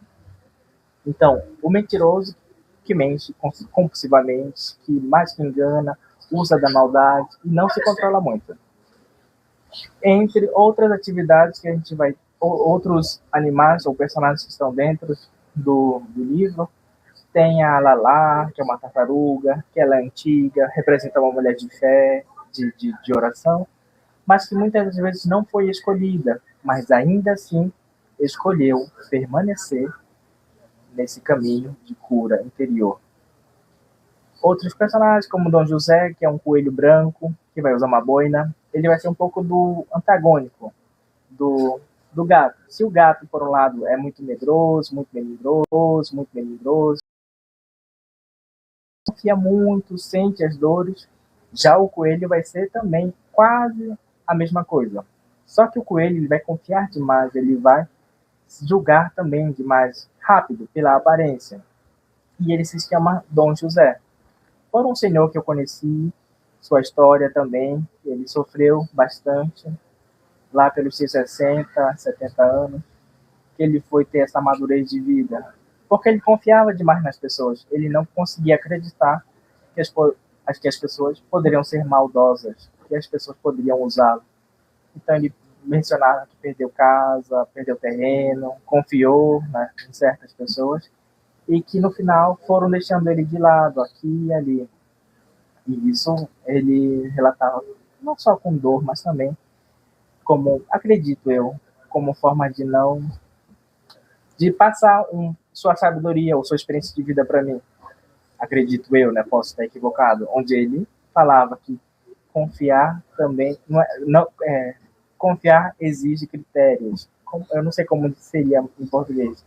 Então, o mentiroso que mente compulsivamente, que mais que engana, usa da maldade e não se controla muito. Entre outras atividades que a gente vai, outros animais ou personagens que estão dentro do livro, tem a Lala, que é uma tartaruga, que ela é antiga, representa uma mulher de fé, de oração, mas que muitas vezes não foi escolhida, mas ainda assim escolheu permanecer nesse caminho de cura interior. Outros personagens, como Dom José, que é um coelho branco, que vai usar uma boina, ele vai ser um pouco do antagônico do gato. Se o gato, por um lado, é muito medroso, confia muito, sente as dores, já o coelho vai ser também quase a mesma coisa. Só que o coelho ele vai confiar demais, ele vai julgar também demais rápido pela aparência. E ele se chama Dom José. Foi um senhor que eu conheci, sua história também, ele sofreu bastante, lá pelos seus 60, 70 anos, que ele foi ter essa madurez de vida. Porque ele confiava demais nas pessoas, ele não conseguia acreditar que as pessoas poderiam ser maldosas, que as pessoas poderiam usá-lo. Então ele mencionava que perdeu casa, perdeu terreno, confiou, né, em certas pessoas, e que no final foram deixando ele de lado, aqui e ali. E isso ele relatava não só com dor, mas também como, acredito eu, como forma de passar sua sabedoria ou sua experiência de vida para mim. Acredito eu, né? Posso estar equivocado. Onde ele falava que confiar também confiar exige critérios. Eu não sei como seria em português,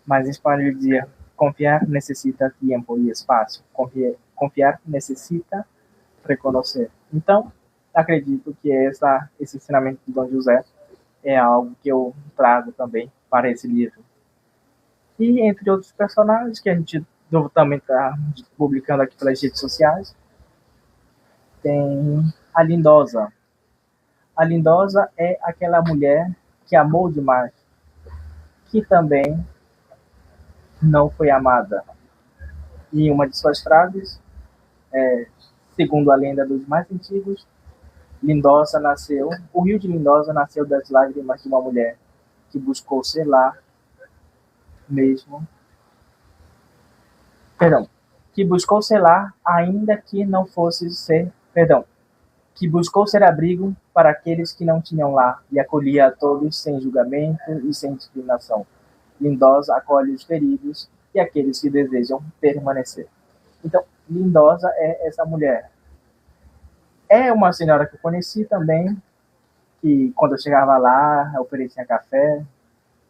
mas em espanhol ele dizia: confiar necessita tempo e espaço. Confiar necessita reconhecer. Então, acredito que esse ensinamento de Dom José é algo que eu trago também para esse livro. E entre outros personagens que a gente também está publicando aqui pelas redes sociais, tem a Lindosa. A Lindosa é aquela mulher que amou demais, que também não foi amada. E uma de suas frases, segundo a lenda dos mais antigos, Lindosa nasceu, o rio de Lindosa nasceu das lágrimas de uma mulher que buscou selar mesmo, que buscou selar ainda que não fosse que buscou ser abrigo para aqueles que não tinham lar e acolhia a todos sem julgamento e sem discriminação. Lindosa acolhe os feridos e aqueles que desejam permanecer. Então, Lindosa é essa mulher. É uma senhora que eu conheci também, que quando eu chegava lá, eu oferecia café.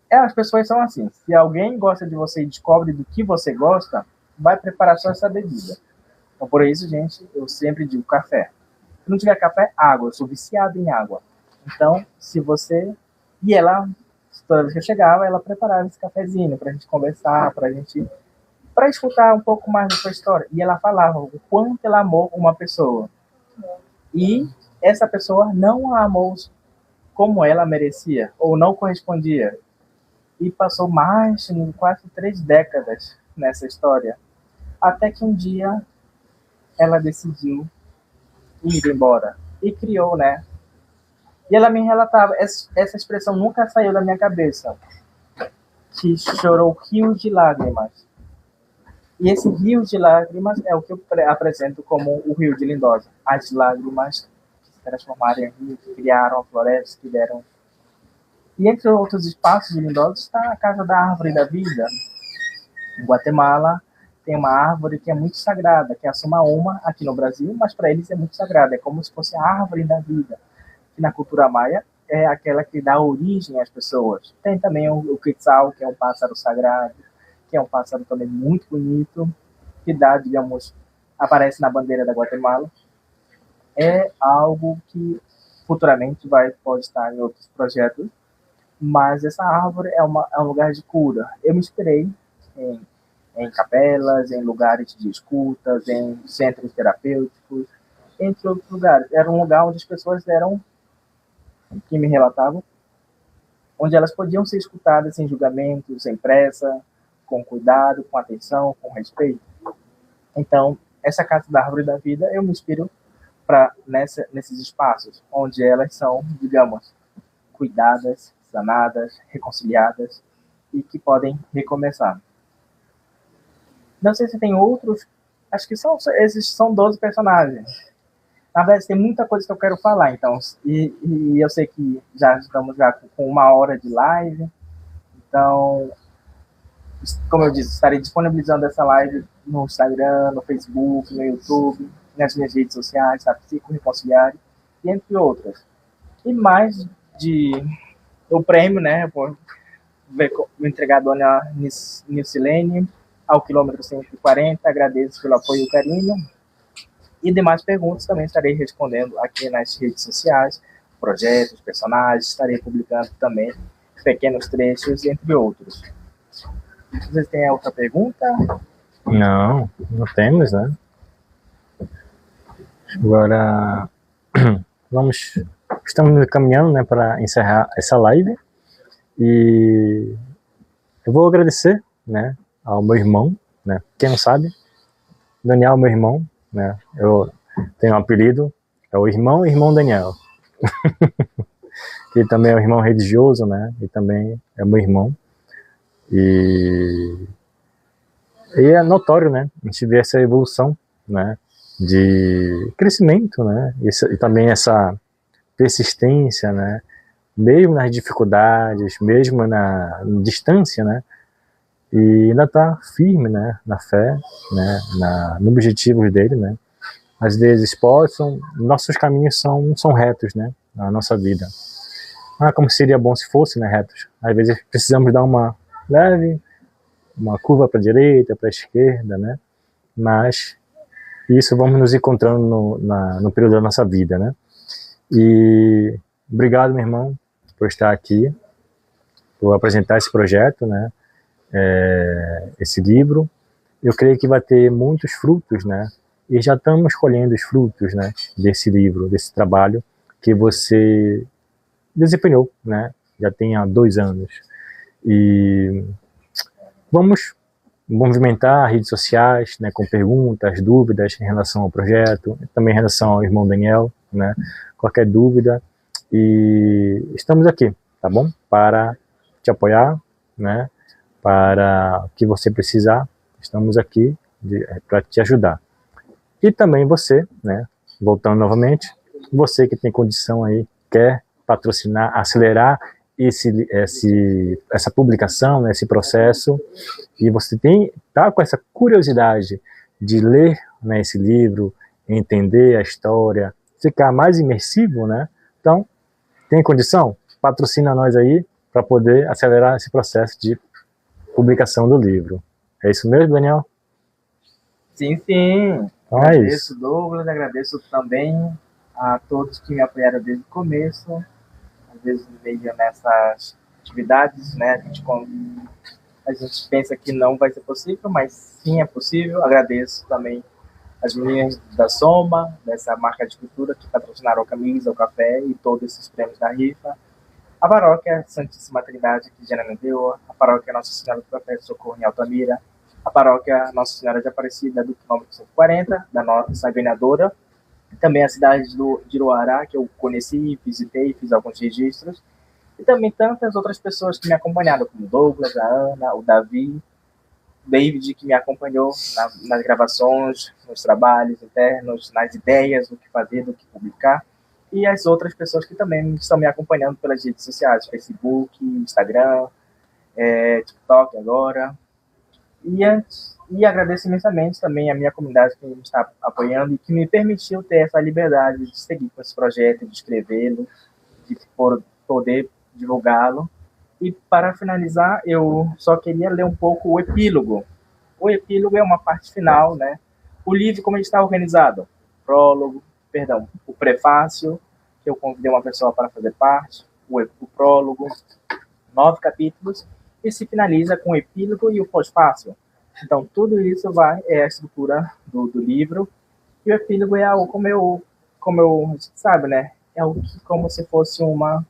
As pessoas são assim, se alguém gosta de você e descobre do que você gosta, vai preparar só essa bebida. Então, por isso, gente, eu sempre digo café. Se não tiver café, água. Eu sou viciado em água. Então, se você... E ela toda vez que eu chegava, ela preparava esse cafezinho pra gente conversar, para escutar um pouco mais da sua história. E ela falava o quanto ela amou uma pessoa. E essa pessoa não a amou como ela merecia, ou não correspondia. E passou mais de quase 3 décadas nessa história. Até que um dia ela decidiu ir embora. E criou, né? E ela me relatava, essa expressão nunca saiu da minha cabeça, que chorou rios de lágrimas. E esse rio de lágrimas é o que eu apresento como o rio de Lindosa. As lágrimas que se transformaram em rio, que criaram a floresta, que deram. E entre outros espaços de Lindosa está a Casa da Árvore da Vida. Em Guatemala tem uma árvore que é muito sagrada, que é a Sumaoma, aqui no Brasil, mas para eles é muito sagrada, é como se fosse a árvore da vida, que na cultura maia é aquela que dá origem às pessoas. Tem também o quetzal, que é um pássaro sagrado, que é um pássaro também muito bonito, que dá, digamos, aparece na bandeira da Guatemala. É algo que futuramente pode estar em outros projetos, mas essa árvore é um lugar de cura. Eu me inspirei em, em capelas, em lugares de escutas, em centros terapêuticos, entre outros lugares. Era um lugar onde as pessoas eram, que me relatavam, onde elas podiam ser escutadas sem julgamento, sem pressa, com cuidado, com atenção, com respeito. Então, essa Casa da Árvore da Vida, eu me inspiro nesses espaços, onde elas são, digamos, cuidadas, sanadas, reconciliadas e que podem recomeçar. Não sei se tem outros, acho que esses são 12 personagens. Na verdade, tem muita coisa que eu quero falar, então, e eu sei que já estamos com 1 hora de live, então, como eu disse, estarei disponibilizando essa live no Instagram, no Facebook, no YouTube, nas minhas redes sociais, na Psico Reconciliare, e entre outras. E mais o prêmio, né, vou entregar a dona Nilcilene ao quilômetro 140, agradeço pelo apoio e carinho. E demais perguntas também estarei respondendo aqui nas redes sociais, projetos, personagens, estarei publicando também pequenos trechos, entre outros. Vocês têm outra pergunta? Não temos, né? Agora, estamos caminhando, né, para encerrar essa live. E eu vou agradecer, né, ao meu irmão, né? Quem não sabe, Daniel é meu irmão, né? Eu tenho um apelido, é o irmão Daniel. Que também é um irmão religioso, né? E também é meu irmão. E é notório, né? A gente vê essa evolução, né? De crescimento, né? E também essa persistência, né? Mesmo nas dificuldades, mesmo na distância, né? E ainda está firme, né? Na fé, né? No objetivo dele, né? Às vezes nossos caminhos são retos, né? Na nossa vida. Como seria bom se fosse, né? Retos. Às vezes precisamos dar uma curva para a direita, para a esquerda, né? Mas isso vamos nos encontrando no período da nossa vida, né? E obrigado, meu irmão, por estar aqui, por apresentar esse projeto, né? Esse livro. Eu creio que vai ter muitos frutos, né? E já estamos colhendo os frutos, né? Desse livro, desse trabalho que você desempenhou, né? Já tem há 2 anos. E vamos movimentar redes sociais, né, com perguntas, dúvidas em relação ao projeto, também em relação ao irmão Daniel, né, qualquer dúvida. E estamos aqui, tá bom? Para te apoiar, né, para o que você precisar, estamos aqui para te ajudar. E também você, né, voltando novamente, você que tem condição aí, quer patrocinar, acelerar essa publicação, né, esse processo, e você tá com essa curiosidade de ler, né, esse livro, entender a história, ficar mais imersivo, né? Então, tem condição? Patrocina nós aí para poder acelerar esse processo de publicação do livro. É isso mesmo, Daniel? Sim, sim. Então Agradeço, Douglas, agradeço também a todos que me apoiaram desde o começo, às vezes meio nessas atividades, né? A gente pensa que não vai ser possível, mas sim é possível. Agradeço também as meninas da Soma, dessa marca de cultura, que patrocinaram a camisa, o café e todos esses prêmios da rifa. A paróquia Santíssima Trindade, aqui de Ananindeua, a paróquia Nossa Senhora do Perpétuo Socorro em Altamira, a paróquia Nossa Senhora de Aparecida do quilômetro 140, da nossa ganhadora, também a cidade de Iruará, que eu conheci, visitei, fiz alguns registros, e também tantas outras pessoas que me acompanharam, como Douglas, a Ana, o Davi, David, que me acompanhou nas gravações, nos trabalhos internos, nas ideias do que fazer, do que publicar, e as outras pessoas que também estão me acompanhando pelas redes sociais, Facebook, Instagram, TikTok agora. E agradeço imensamente também a minha comunidade que me está apoiando e que me permitiu ter essa liberdade de seguir com esse projeto, de escrevê-lo, de poder divulgá-lo. E para finalizar, eu só queria ler um pouco o epílogo. O epílogo é uma parte final, né? O livro, como ele está organizado? O prefácio, que eu convidei uma pessoa para fazer parte, o prólogo, 9 capítulos, e se finaliza com o epílogo e o pós-fácio. Então, tudo isso é a estrutura do livro, e o epílogo é algo como eu sabe, né? É algo que, como se fosse uma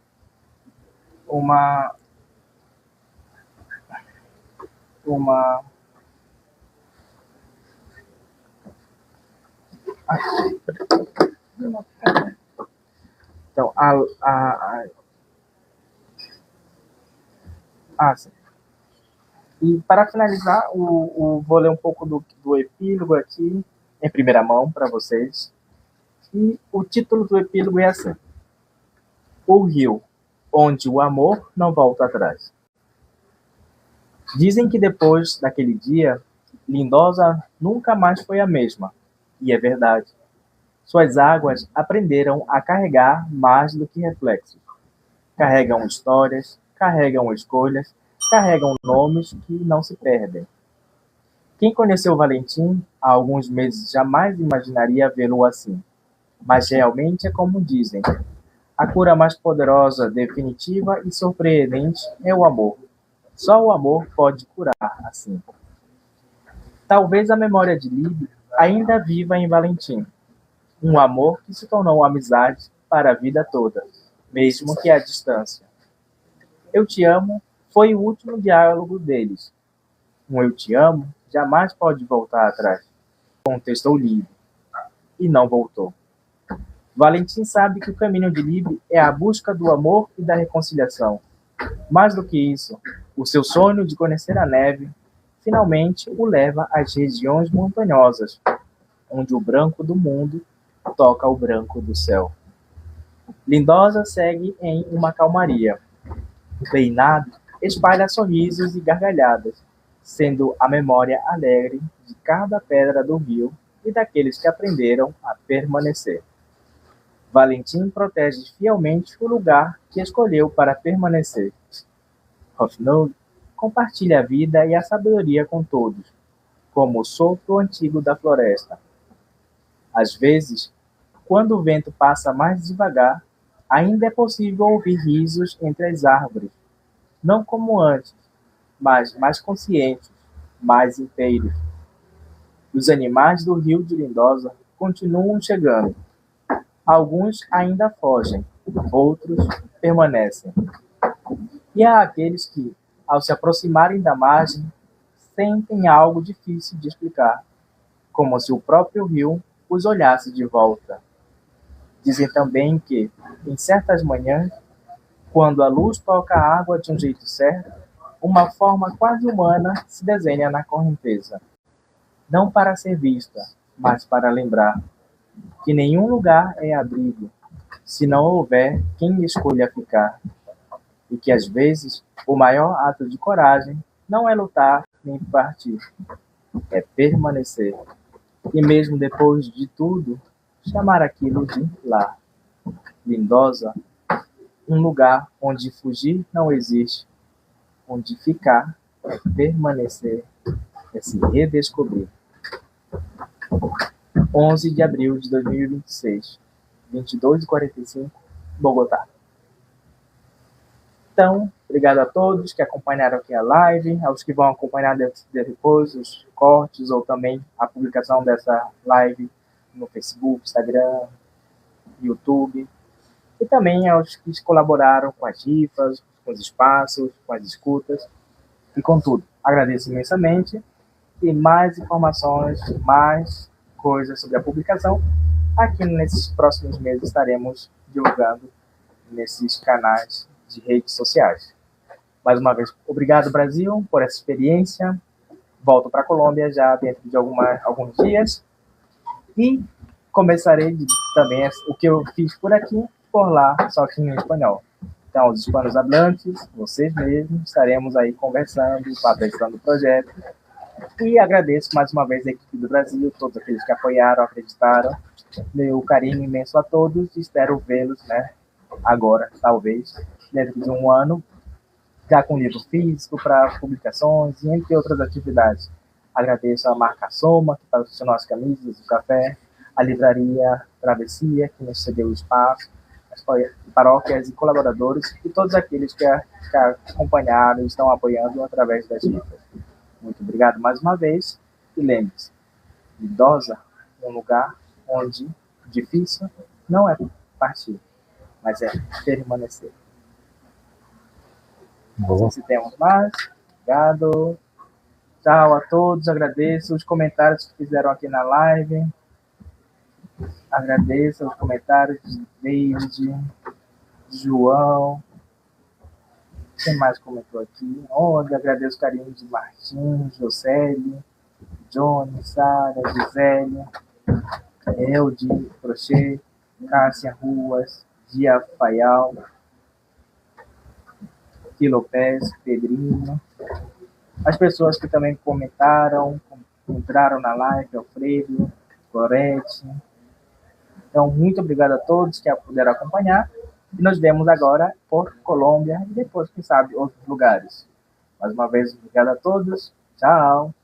então, sim. E para finalizar, vou ler um pouco do epílogo aqui, em primeira mão, para vocês. E o título do epílogo é assim: O Rio, onde o amor não volta atrás. Dizem que depois daquele dia, Lindosa nunca mais foi a mesma. E é verdade. Suas águas aprenderam a carregar mais do que reflexos. Carregam histórias, carregam escolhas, carregam nomes que não se perdem. Quem conheceu Valentim há alguns meses jamais imaginaria vê-lo assim. Mas realmente é como dizem: a cura mais poderosa, definitiva e surpreendente é o amor. Só o amor pode curar assim. Talvez a memória de Lib ainda viva em Valentim. Um amor que se tornou amizade para a vida toda, mesmo que à distância. Eu te amo foi o último diálogo deles. Um eu te amo jamais pode voltar atrás, contestou Lib, e não voltou. Valentim sabe que o caminho de Lib é a busca do amor e da reconciliação. Mais do que isso, o seu sonho de conhecer a neve finalmente o leva às regiões montanhosas, onde o branco do mundo toca o branco do céu. Lindosa segue em uma calmaria. O peinado espalha sorrisos e gargalhadas, sendo a memória alegre de cada pedra do rio e daqueles que aprenderam a permanecer. Valentim protege fielmente o lugar que escolheu para permanecer. Hofnod compartilha a vida e a sabedoria com todos, como o sopro antigo da floresta. Às vezes, quando o vento passa mais devagar, ainda é possível ouvir risos entre as árvores, não como antes, mas mais conscientes, mais inteiros. Os animais do rio de Lindosa continuam chegando. Alguns ainda fogem, outros permanecem. E há aqueles que, ao se aproximarem da margem, sentem algo difícil de explicar, como se o próprio rio os olhasse de volta. Dizem também que, em certas manhãs, quando a luz toca a água de um jeito certo, uma forma quase humana se desenha na correnteza. Não para ser vista, mas para lembrar que nenhum lugar é abrigo, se não houver quem escolha ficar. E que, às vezes, o maior ato de coragem não é lutar nem partir, é permanecer. E mesmo depois de tudo, chamar aquilo de lar. Lindosa, um lugar onde fugir não existe, onde ficar é permanecer, é se redescobrir. 11 de abril de 2026, 22h45, Bogotá. Então, obrigado a todos que acompanharam aqui a live, aos que vão acompanhar depois os cortes ou também a publicação dessa live no Facebook, Instagram, YouTube, e também aos que colaboraram com as rifas, com os espaços, com as escutas e com tudo. Agradeço imensamente e mais informações, mais coisas sobre a publicação, aqui nesses próximos meses estaremos divulgando nesses canais de redes sociais. Mais uma vez, obrigado, Brasil, por essa experiência. Volto para a Colômbia já dentro de alguns dias e começarei também o que eu fiz por aqui, por lá, só que em espanhol. Então, os hispanohablantes, vocês mesmos, estaremos aí conversando, apresentando o projeto. E agradeço mais uma vez a equipe do Brasil, todos aqueles que apoiaram, acreditaram. Meu carinho imenso a todos e espero vê-los, né, agora, talvez, dentro de um ano, já com livro físico para publicações e entre outras atividades. Agradeço a marca Soma, que patrocinou as camisas, o café, a livraria Travessia, que nos cedeu o espaço, as paróquias e colaboradores e todos aqueles que acompanharam e estão apoiando através das rifas. Muito obrigado mais uma vez e lembre-se, idosa é um lugar onde difícil não é partir, mas é permanecer. Não sei se temos mais. Obrigado. Tchau a todos. Agradeço os comentários que fizeram aqui na live. Agradeço os comentários de David, de João. Quem mais comentou aqui? Olha, agradeço o carinho de Martim, Josélio, Johnny, Sara, Gisele, Eldi, Crochê, Cássia Ruas, Dia Faial, Ki Lopes, Pedrinho. As pessoas que também comentaram, entraram na live, Alfredo, Gorete. Então, muito obrigado a todos que puderam acompanhar. E nos vemos agora por Colômbia e depois, quem sabe, outros lugares. Mais uma vez, obrigado a todos. Tchau.